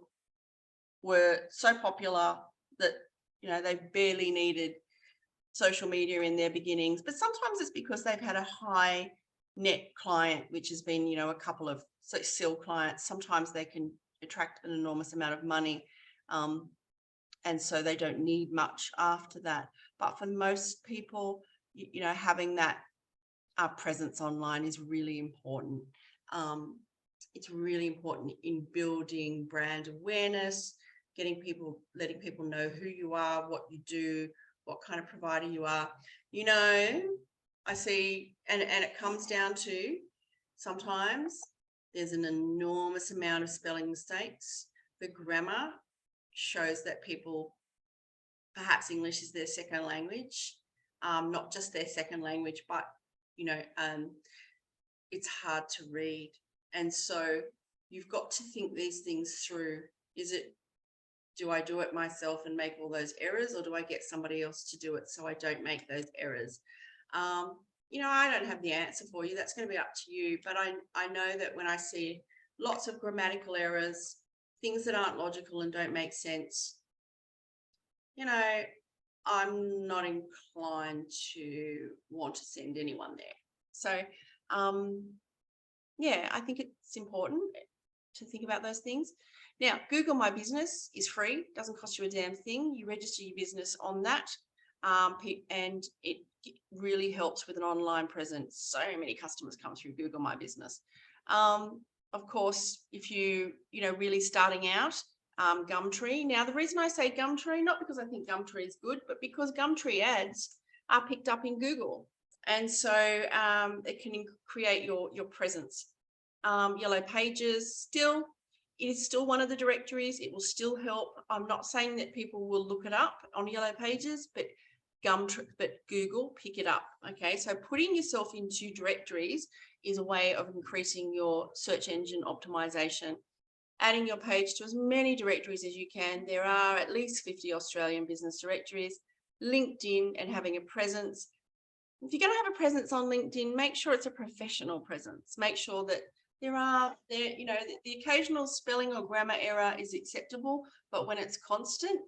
were so popular that, you know, they barely needed social media in their beginnings, but sometimes it's because they've had a high net client, which has been, you know, a couple of SIL clients. Sometimes they can attract an enormous amount of money, and so they don't need much after that. But for most people, you know, having that presence online is really important. It's really important in building brand awareness, letting people know who you are, what you do, what kind of provider you are. You know, I see, and it comes down to sometimes there's an enormous amount of spelling mistakes. The grammar shows that people, perhaps English is their second language, not just their second language, but, you know, it's hard to read. And so you've got to think these things through. Do I do it myself and make all those errors, or do I get somebody else to do it so I don't make those errors? You know, I don't have the answer for you. That's going to be up to you. But I know that when I see lots of grammatical errors, things that aren't logical and don't make sense, you know, I'm not inclined to want to send anyone there. So, yeah, I think it's important to think about those things. Now, Google My Business is free, doesn't cost you a damn thing. You register your business on that, and it really helps with an online presence. So many customers come through Google My Business. Of course, if you know, really starting out, Gumtree. Now, the reason I say Gumtree, not because I think Gumtree is good, but because Gumtree ads are picked up in Google. And so it can create your presence. Yellow Pages, it is still one of the directories. It will still help. I'm not saying that people will look it up on Yellow Pages, but Google pick it up. Okay, so putting yourself into directories is a way of increasing your search engine optimization. Adding your page to as many directories as you can. There are at least 50 Australian business directories. LinkedIn, and having a presence. If you're going to have a presence on LinkedIn, make sure it's a professional presence. Make sure that you know, the occasional spelling or grammar error is acceptable, but when it's constant,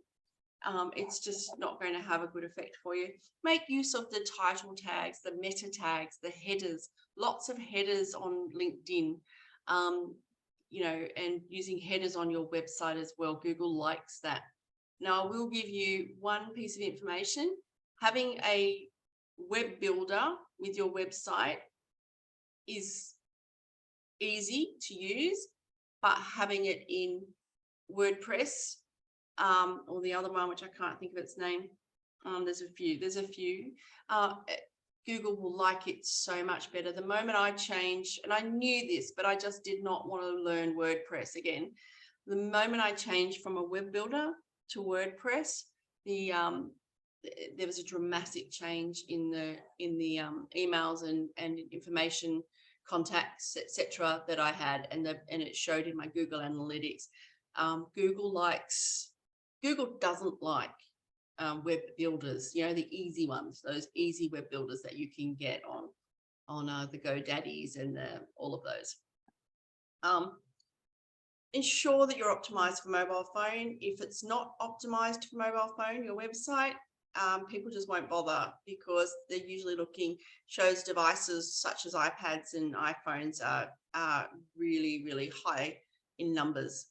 it's just not going to have a good effect for you. Make use of the title tags, the meta tags, the headers, lots of headers on LinkedIn, you know, and using headers on your website as well. Google likes that. Now, I will give you one piece of information. Having a web builder with your website is easy to use, but having it in WordPress, or the other one, which I can't think of its name. There's a few. Google will like it so much better. The moment I changed, and I knew this, but I just did not want to learn WordPress again. The moment I changed from a web builder to WordPress, there was a dramatic change in the emails and information, contacts, etc. that I had, and it showed in my Google Analytics. Google doesn't like web builders, you know, the easy ones, those easy web builders that you can get on the GoDaddies and all of those. Ensure that you're optimized for mobile phone. If it's not optimized for mobile phone, your website, people just won't bother, because they're usually shows devices such as iPads and iPhones are really, really high in numbers.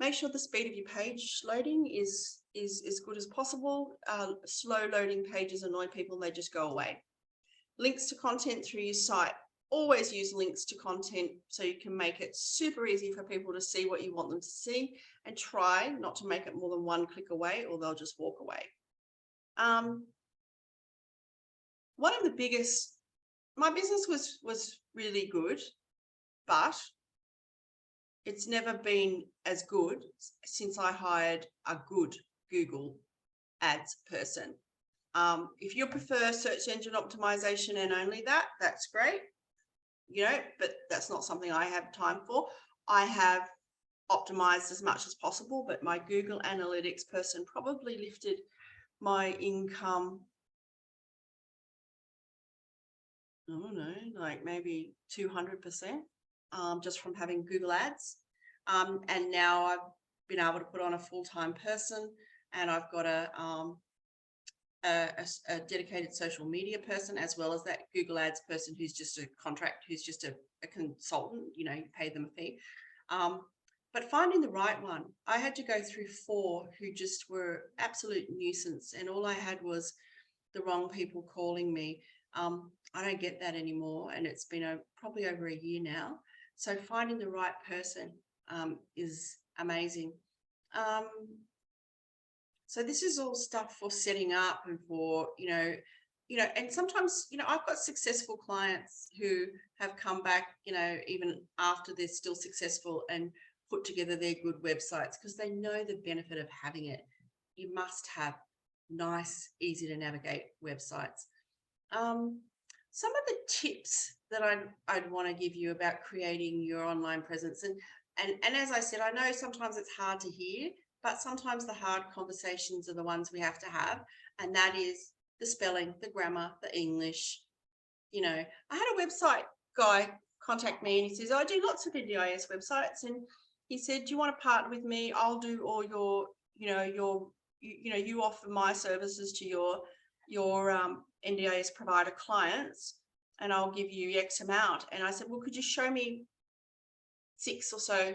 Make sure the speed of your page loading is as good as possible. Slow loading pages annoy people, they just go away. Links to content through your site. Always use links to content so you can make it super easy for people to see what you want them to see, and try not to make it more than one click away, or they'll just walk away. One of the biggest, my business was really good, but it's never been as good since I hired a good Google Ads person. If you prefer search engine optimization and only that, that's great, you know, but that's not something I have time for. I have optimized as much as possible, but my Google Analytics person probably lifted my income, I don't know, like maybe 200%, just from having Google Ads. And now I've been able to put on a full-time person, and I've got a dedicated social media person, as well as that Google Ads person who's just a consultant, you know, you pay them a fee. But finding the right one, I had to go through 4 who just were absolute nuisance, and all I had was the wrong people calling me. I don't get that anymore, and it's been probably over a year now. So finding the right person is amazing. So this is all stuff for setting up and for, you know, and sometimes, you know, I've got successful clients who have come back, you know, even after they're still successful, and put together their good websites, because they know the benefit of having it. You must have nice, easy to navigate websites. Some of the tips that I'd want to give you about creating your online presence, and as I said, I know sometimes it's hard to hear, but sometimes the hard conversations are the ones we have to have, and that is the spelling, the grammar, the English. You know, I had a website guy contact me, and he says, I do lots of NDIS websites, and he said, do you want to partner with me? I'll do all your, you offer my services to your NDIS provider clients, and I'll give you X amount. And I said, well, could you show me 6 or so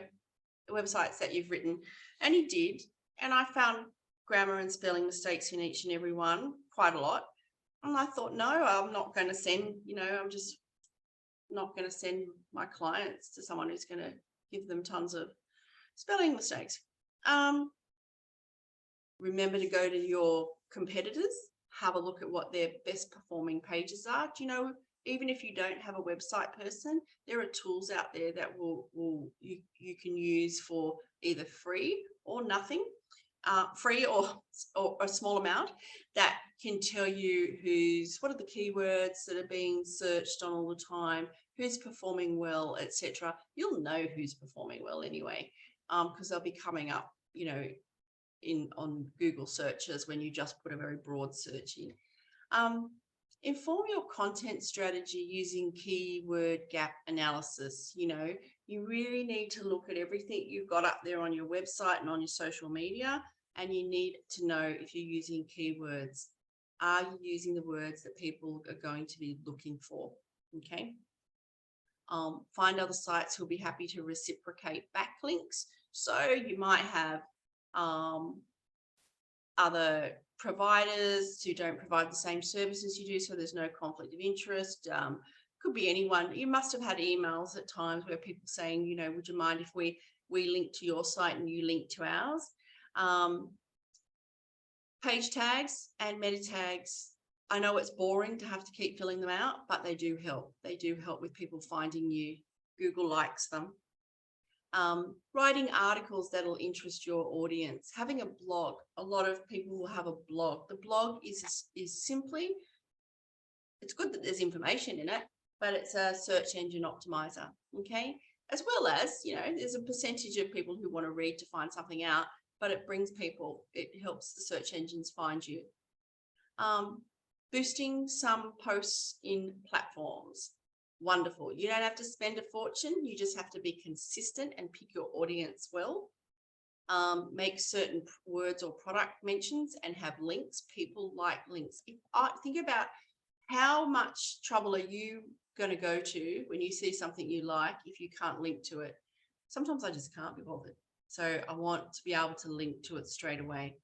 websites that you've written? And he did, and I found grammar and spelling mistakes in each and every one, quite a lot. And I thought, no, I'm not going to send, I'm just not going to send my clients to someone who's going to give them tons of spelling mistakes. Remember to go to your competitors, have a look at what their best performing pages are. Do you know, even if you don't have a website person, there are tools out there that you can use for either free or nothing, free or a small amount, that can tell you what are the keywords that are being searched on all the time, who's performing well, etc. You'll know who's performing well anyway, because they'll be coming up, on Google searches when you just put a very broad search in. Inform your content strategy using keyword gap analysis. You really need to look at everything you've got up there on your website and on your social media, and you need to know if you're using keywords. Are you using the words that people are going to be looking for? Okay. Find other sites who'll be happy to reciprocate backlinks. So you might have other providers who don't provide the same services you do, so there's no conflict of interest. could be anyone. You must have had emails at times where people saying, you know, would you mind if we link to your site and you link to ours? Page tags and meta tags. I know it's boring to have to keep filling them out, but they do help. They do help with people finding you. Google likes them. Writing articles that'll interest your audience. Having a blog. A lot of people will have a blog. The blog is simply, it's good that there's information in it, but it's a search engine optimizer. Okay. As well as, you know, there's a percentage of people who want to read to find something out, but it brings people, it helps the search engines find you. Boosting some posts in platforms. Wonderful. You don't have to spend a fortune. You just have to be consistent and pick your audience well. Make certain words or product mentions and have links. People like links. If I think about how much trouble are you going to go to when you see something you like if you can't link to it? Sometimes I just can't be bothered. So I want to be able to link to it straight away.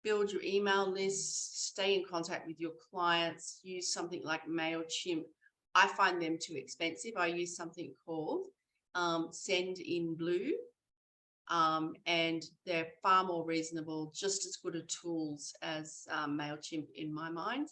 Build your email list, stay in contact with your clients, use something like MailChimp. I find them too expensive. I use something called Send in Blue, and they're far more reasonable, just as good a tools as MailChimp in my mind.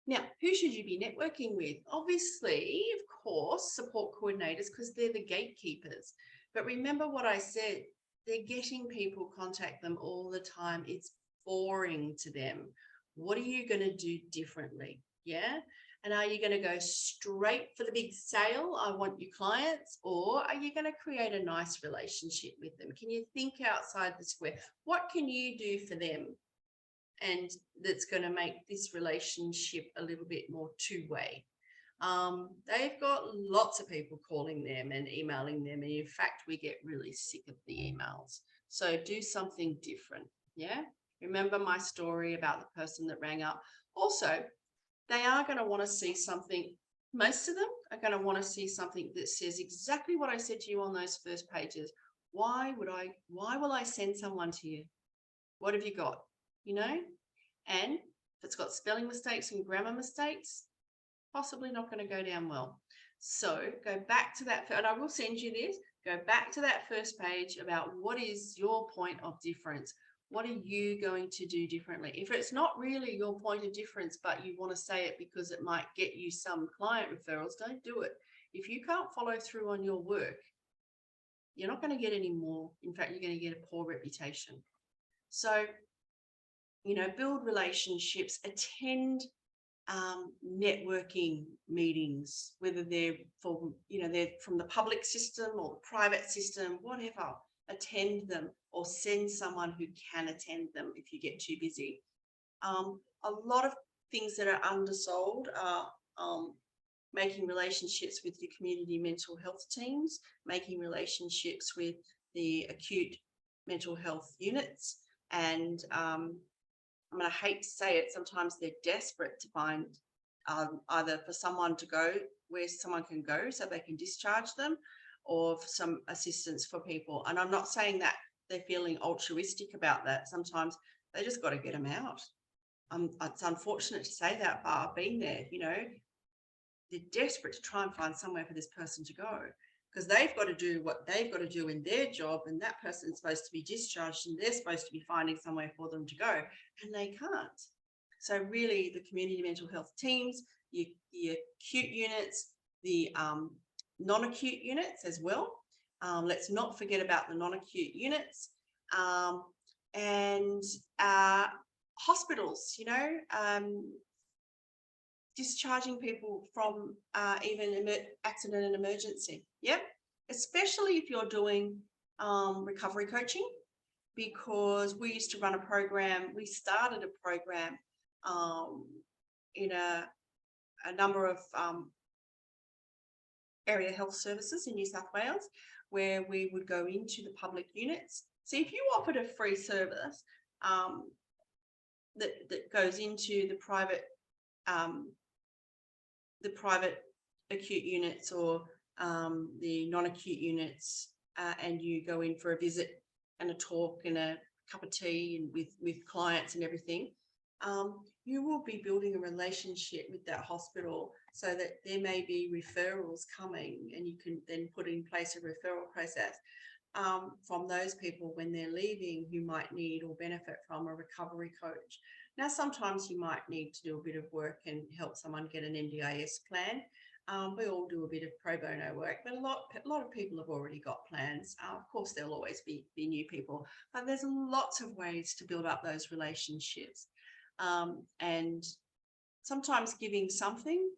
Now, who should you be networking with? Obviously, of course, support coordinators, because they're the gatekeepers. But remember what I said, they're getting people contact them all the time. It's boring to them. What are you going to do differently? Yeah. And are you going to go straight for the big sale? I want your clients, or are you going to create a nice relationship with them? Can you think outside the square? What can you do for them? And that's going to make this relationship a little bit more two-way. They've got lots of people calling them and emailing them. And in fact, we get really sick of the emails. So do something different. Yeah. Remember my story about the person that rang up. Also, they are going to want to see something. Most of them are going to want to see something that says exactly what I said to you on those first pages. Why will I send someone to you? What have you got? You know, and if it's got spelling mistakes and grammar mistakes, possibly not going to go down well. So go back to that, and I will send you this, go back to that first page about what is your point of difference. What are you going to do differently? If it's not really your point of difference, but you want to say it because it might get you some client referrals, don't do it. If you can't follow through on your work, you're not going to get any more. In fact, you're going to get a poor reputation. So, you know, build relationships, attend networking meetings, whether they're for, you know, they're from the public system or the private system, whatever. Attend them or send someone who can attend them if you get too busy. A lot of things that are undersold are making relationships with your community mental health teams, making relationships with the acute mental health units, and I mean, I hate to say it, sometimes they're desperate to find either for someone to go where someone can go so they can discharge them, or for some assistance for people. And I'm not saying that they're feeling altruistic about that. Sometimes they just got to get them out. It's unfortunate to say that, but I've been there, you know, they're desperate to try and find somewhere for this person to go, because they've got to do what they've got to do in their job, and that person's supposed to be discharged and they're supposed to be finding somewhere for them to go, and they can't. So really, the community mental health teams, your acute units, the non-acute units as well. Let's not forget about the non-acute units, and hospitals, you know, discharging people from even accident and emergency. Yep. Especially if you're doing recovery coaching, because we used to run a program. We started a program in a number of area health services in New South Wales, where we would go into the public units. See, if you offered a free service that goes into the private acute units or the non-acute units, and you go in for a visit and a talk and a cup of tea and with clients and everything, you will be building a relationship with that hospital so that there may be referrals coming, and you can then put in place a referral process from those people when they're leaving who might need or benefit from a recovery coach. Now, sometimes you might need to do a bit of work and help someone get an NDIS plan. We all do a bit of pro bono work, but a lot of people have already got plans. Of course, there'll always be new people, but there's lots of ways to build up those relationships. And sometimes giving something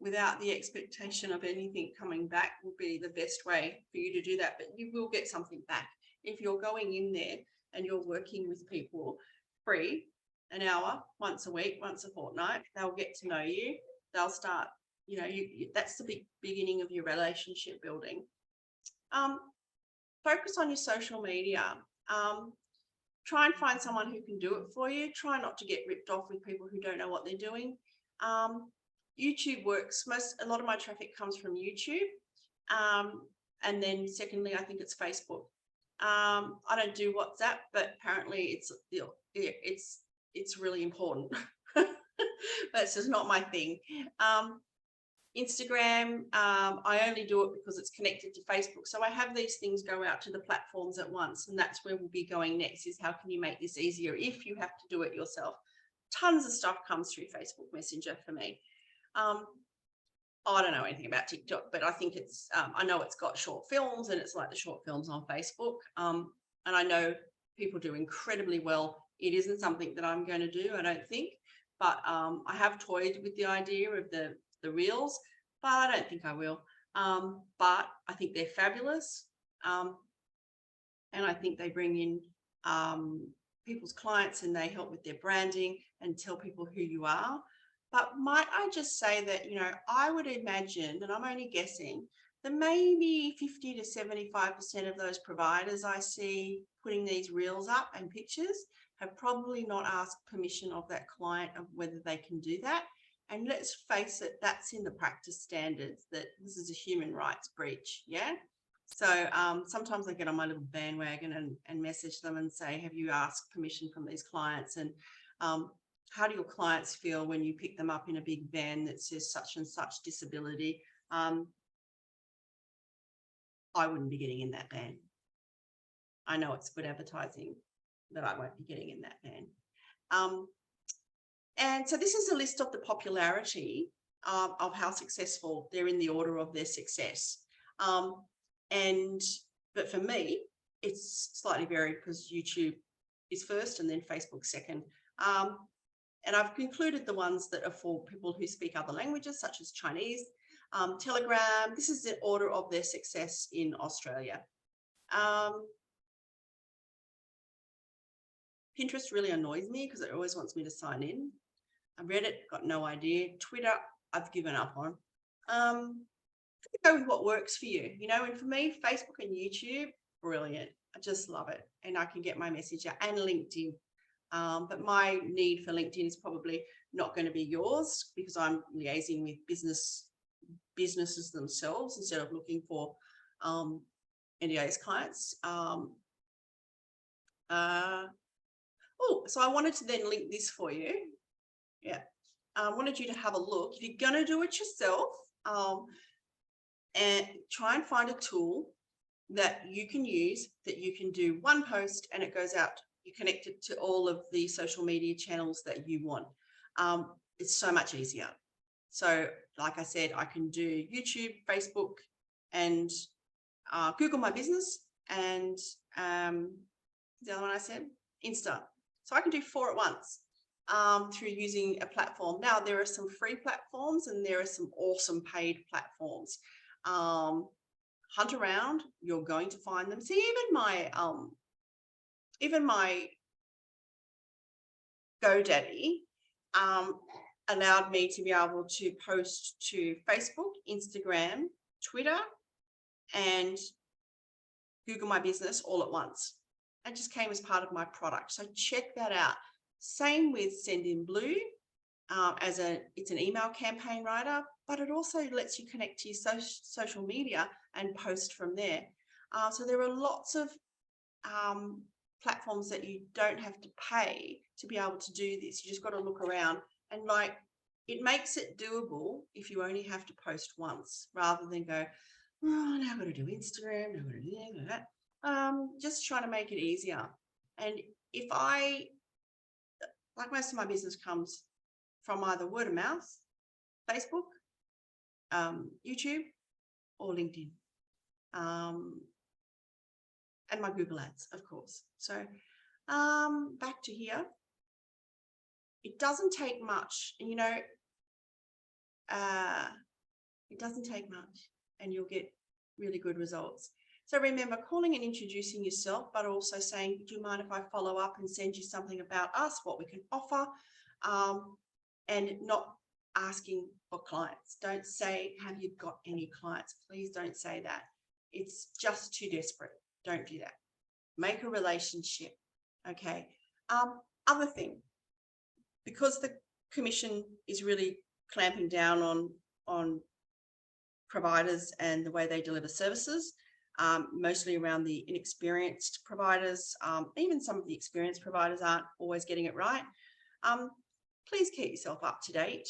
without the expectation of anything coming back will be the best way for you to do that, but you will get something back. If you're going in there and you're working with people free, an hour, once a week, once a fortnight, they'll get to know you. They'll start, that's the beginning of your relationship building. Focus on your social media. Try and find someone who can do it for you. Try not to get ripped off with people who don't know what they're doing. YouTube works. A lot of my traffic comes from YouTube. And then secondly, I think it's Facebook. I don't do WhatsApp, but apparently it's really important. But it's just not my thing. Instagram, I only do it because it's connected to Facebook. So I have these things go out to the platforms at once, and that's where we'll be going next, is how can you make this easier if you have to do it yourself. Tons of stuff comes through Facebook Messenger for me. I don't know anything about TikTok, but I think it's, I know it's got short films, and it's like the short films on Facebook. And I know people do incredibly well. It isn't something that I'm going to do, I don't think, but I have toyed with the idea of the reels, but I don't think I will. But I think they're fabulous. And I think they bring in people's clients, and they help with their branding and tell people who you are. But might I just say that, I would imagine, and I'm only guessing, that maybe 50 to 75% of those providers I see putting these reels up and pictures have probably not asked permission of that client of whether they can do that. And let's face it, that's in the practice standards, that this is a human rights breach. Yeah. So sometimes I get on my little bandwagon and message them and say, have you asked permission from these clients? And how do your clients feel when you pick them up in a big van that says such and such disability? I wouldn't be getting in that van. I know it's good advertising, but I won't be getting in that van. And so this is a list of the popularity of how successful they're in the order of their success. But for me, it's slightly varied because YouTube is first and then Facebook second. And I've concluded the ones that are for people who speak other languages, such as Chinese. Telegram, this is the order of their success in Australia. Pinterest really annoys me because it always wants me to sign in. Reddit, got no idea. Twitter, I've given up on. Go with what works for you, and for me, Facebook and YouTube, brilliant. I just love it. And I can get my message out, and LinkedIn. But my need for LinkedIn is probably not going to be yours, because I'm liaising with businesses themselves instead of looking for NDIS clients. So I wanted to then link this for you. Yeah, I wanted you to have a look. If you're going to do it yourself, and try and find a tool that you can use, that you can do one post and it goes out. You connect it to all of the social media channels that you want. It's so much easier. So like I said, I can do YouTube, Facebook, and Google My Business, and the other one I said, Insta. So I can do 4 at once through using a platform. Now, there are some free platforms and there are some awesome paid platforms. Hunt around, you're going to find them. See, even my GoDaddy allowed me to be able to post to Facebook, Instagram, Twitter, and Google My Business all at once. It just came as part of my product. So check that out. Same with Sendinblue. It's an email campaign writer, but it also lets you connect to your social media and post from there. So there are lots of platforms that you don't have to pay to be able to do this. You just got to look around, and like, it makes it doable if you only have to post once rather than go, oh, now I've got to do Instagram, now I've got to do that. Just trying to make it easier. And if like most of my business comes from either word of mouth, Facebook, YouTube, or LinkedIn, and my Google ads, of course. So back to here. It doesn't take much, and it doesn't take much, and you'll get really good results. So remember, calling and introducing yourself, but also saying, do you mind if I follow up and send you something about us, what we can offer, and not asking for clients. Don't say, have you got any clients? Please don't say that. It's just too desperate. Don't do that. Make a relationship. Okay. Other thing, because the Commission is really clamping down on providers and the way they deliver services, mostly around the inexperienced providers. Even some of the experienced providers aren't always getting it right. Please keep yourself up to date.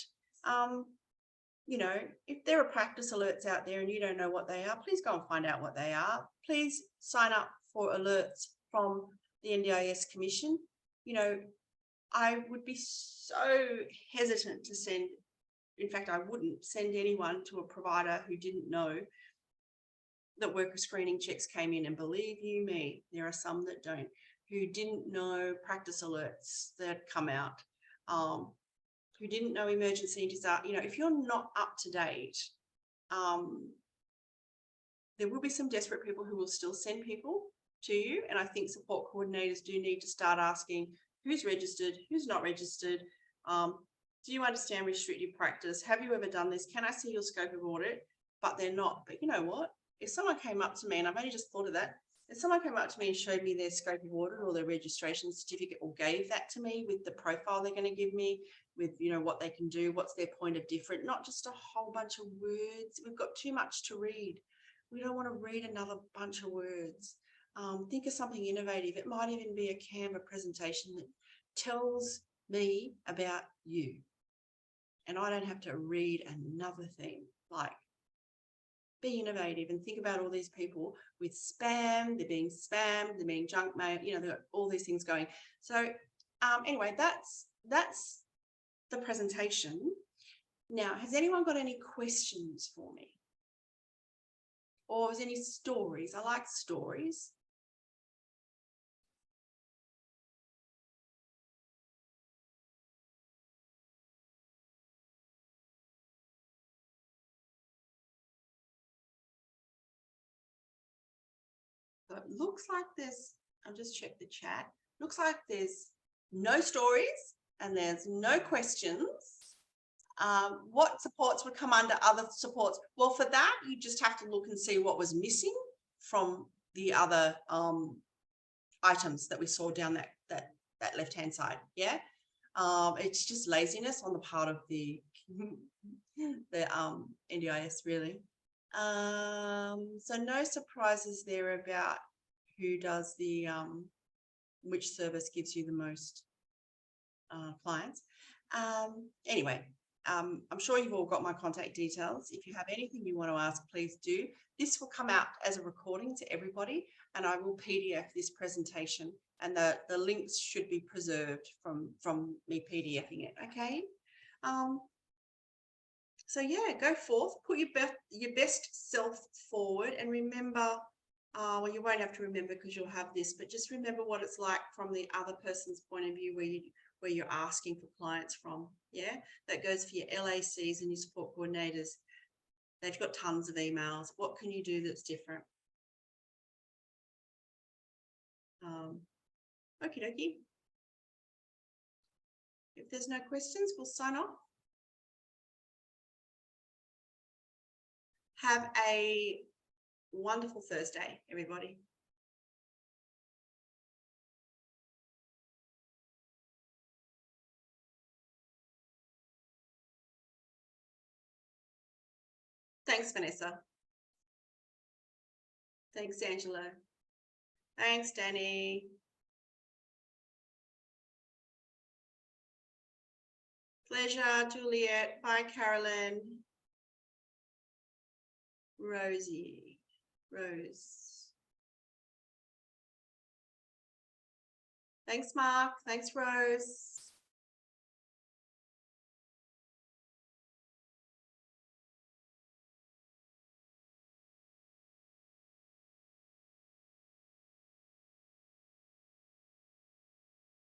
If there are practice alerts out there and you don't know what they are, please go and find out what they are. Please sign up for alerts from the NDIS Commission. I would be so hesitant to send, in fact, I wouldn't send anyone to a provider who didn't know that worker screening checks came in. And believe you me, there are some that don't, who didn't know practice alerts that come out, who didn't know emergency disaster. If you're not up to date, there will be some desperate people who will still send people to you. And I think support coordinators do need to start asking who's registered, who's not registered. Do you understand restrictive practice? Have you ever done this? Can I see your scope of audit? But they're not. But you know what? If someone came up to me, and I've only just thought of that, if someone came up to me and showed me their scope of audit or their registration certificate, or gave that to me with the profile they're going to give me, with what they can do, what's their point of difference, not just a whole bunch of words. We've got too much to read. We don't want to read another bunch of words. Think of something innovative. It might even be a Canva presentation that tells me about you, and I don't have to read another thing. Like, be innovative and think about all these people with spam. They're being spammed, they're being junk mail, they've got all these things going. So anyway, that's the presentation. Now, has anyone got any questions for me? Or is any stories? I like stories. So it looks like there's, I'll just check the chat. Looks like there's no stories and there's no questions. What supports would come under other supports? Well, for that, you just have to look and see what was missing from the other items that we saw down that left-hand side. Yeah. It's just laziness on the part of the NDIS, really. So no surprises there about who does the which service gives you the most clients. Anyway, I'm sure you've all got my contact details. If you have anything you want to ask, please do. This will come out as a recording to everybody, and I will PDF this presentation, and the links should be preserved from me PDFing it. Okay. So yeah, go forth, put your best self forward, and remember, well, you won't have to remember because you'll have this, but just remember what it's like from the other person's point of view, where you're asking for clients from. Yeah, that goes for your LACs and your support coordinators. They've got tons of emails. What can you do that's different? Okie dokie. If there's no questions, we'll sign off. Have a wonderful Thursday, everybody. Thanks, Vanessa. Thanks, Angela. Thanks, Danny. Pleasure, Juliet. Bye, Carolyn. Rosie. Rose. Thanks, Mark. Thanks, Rose.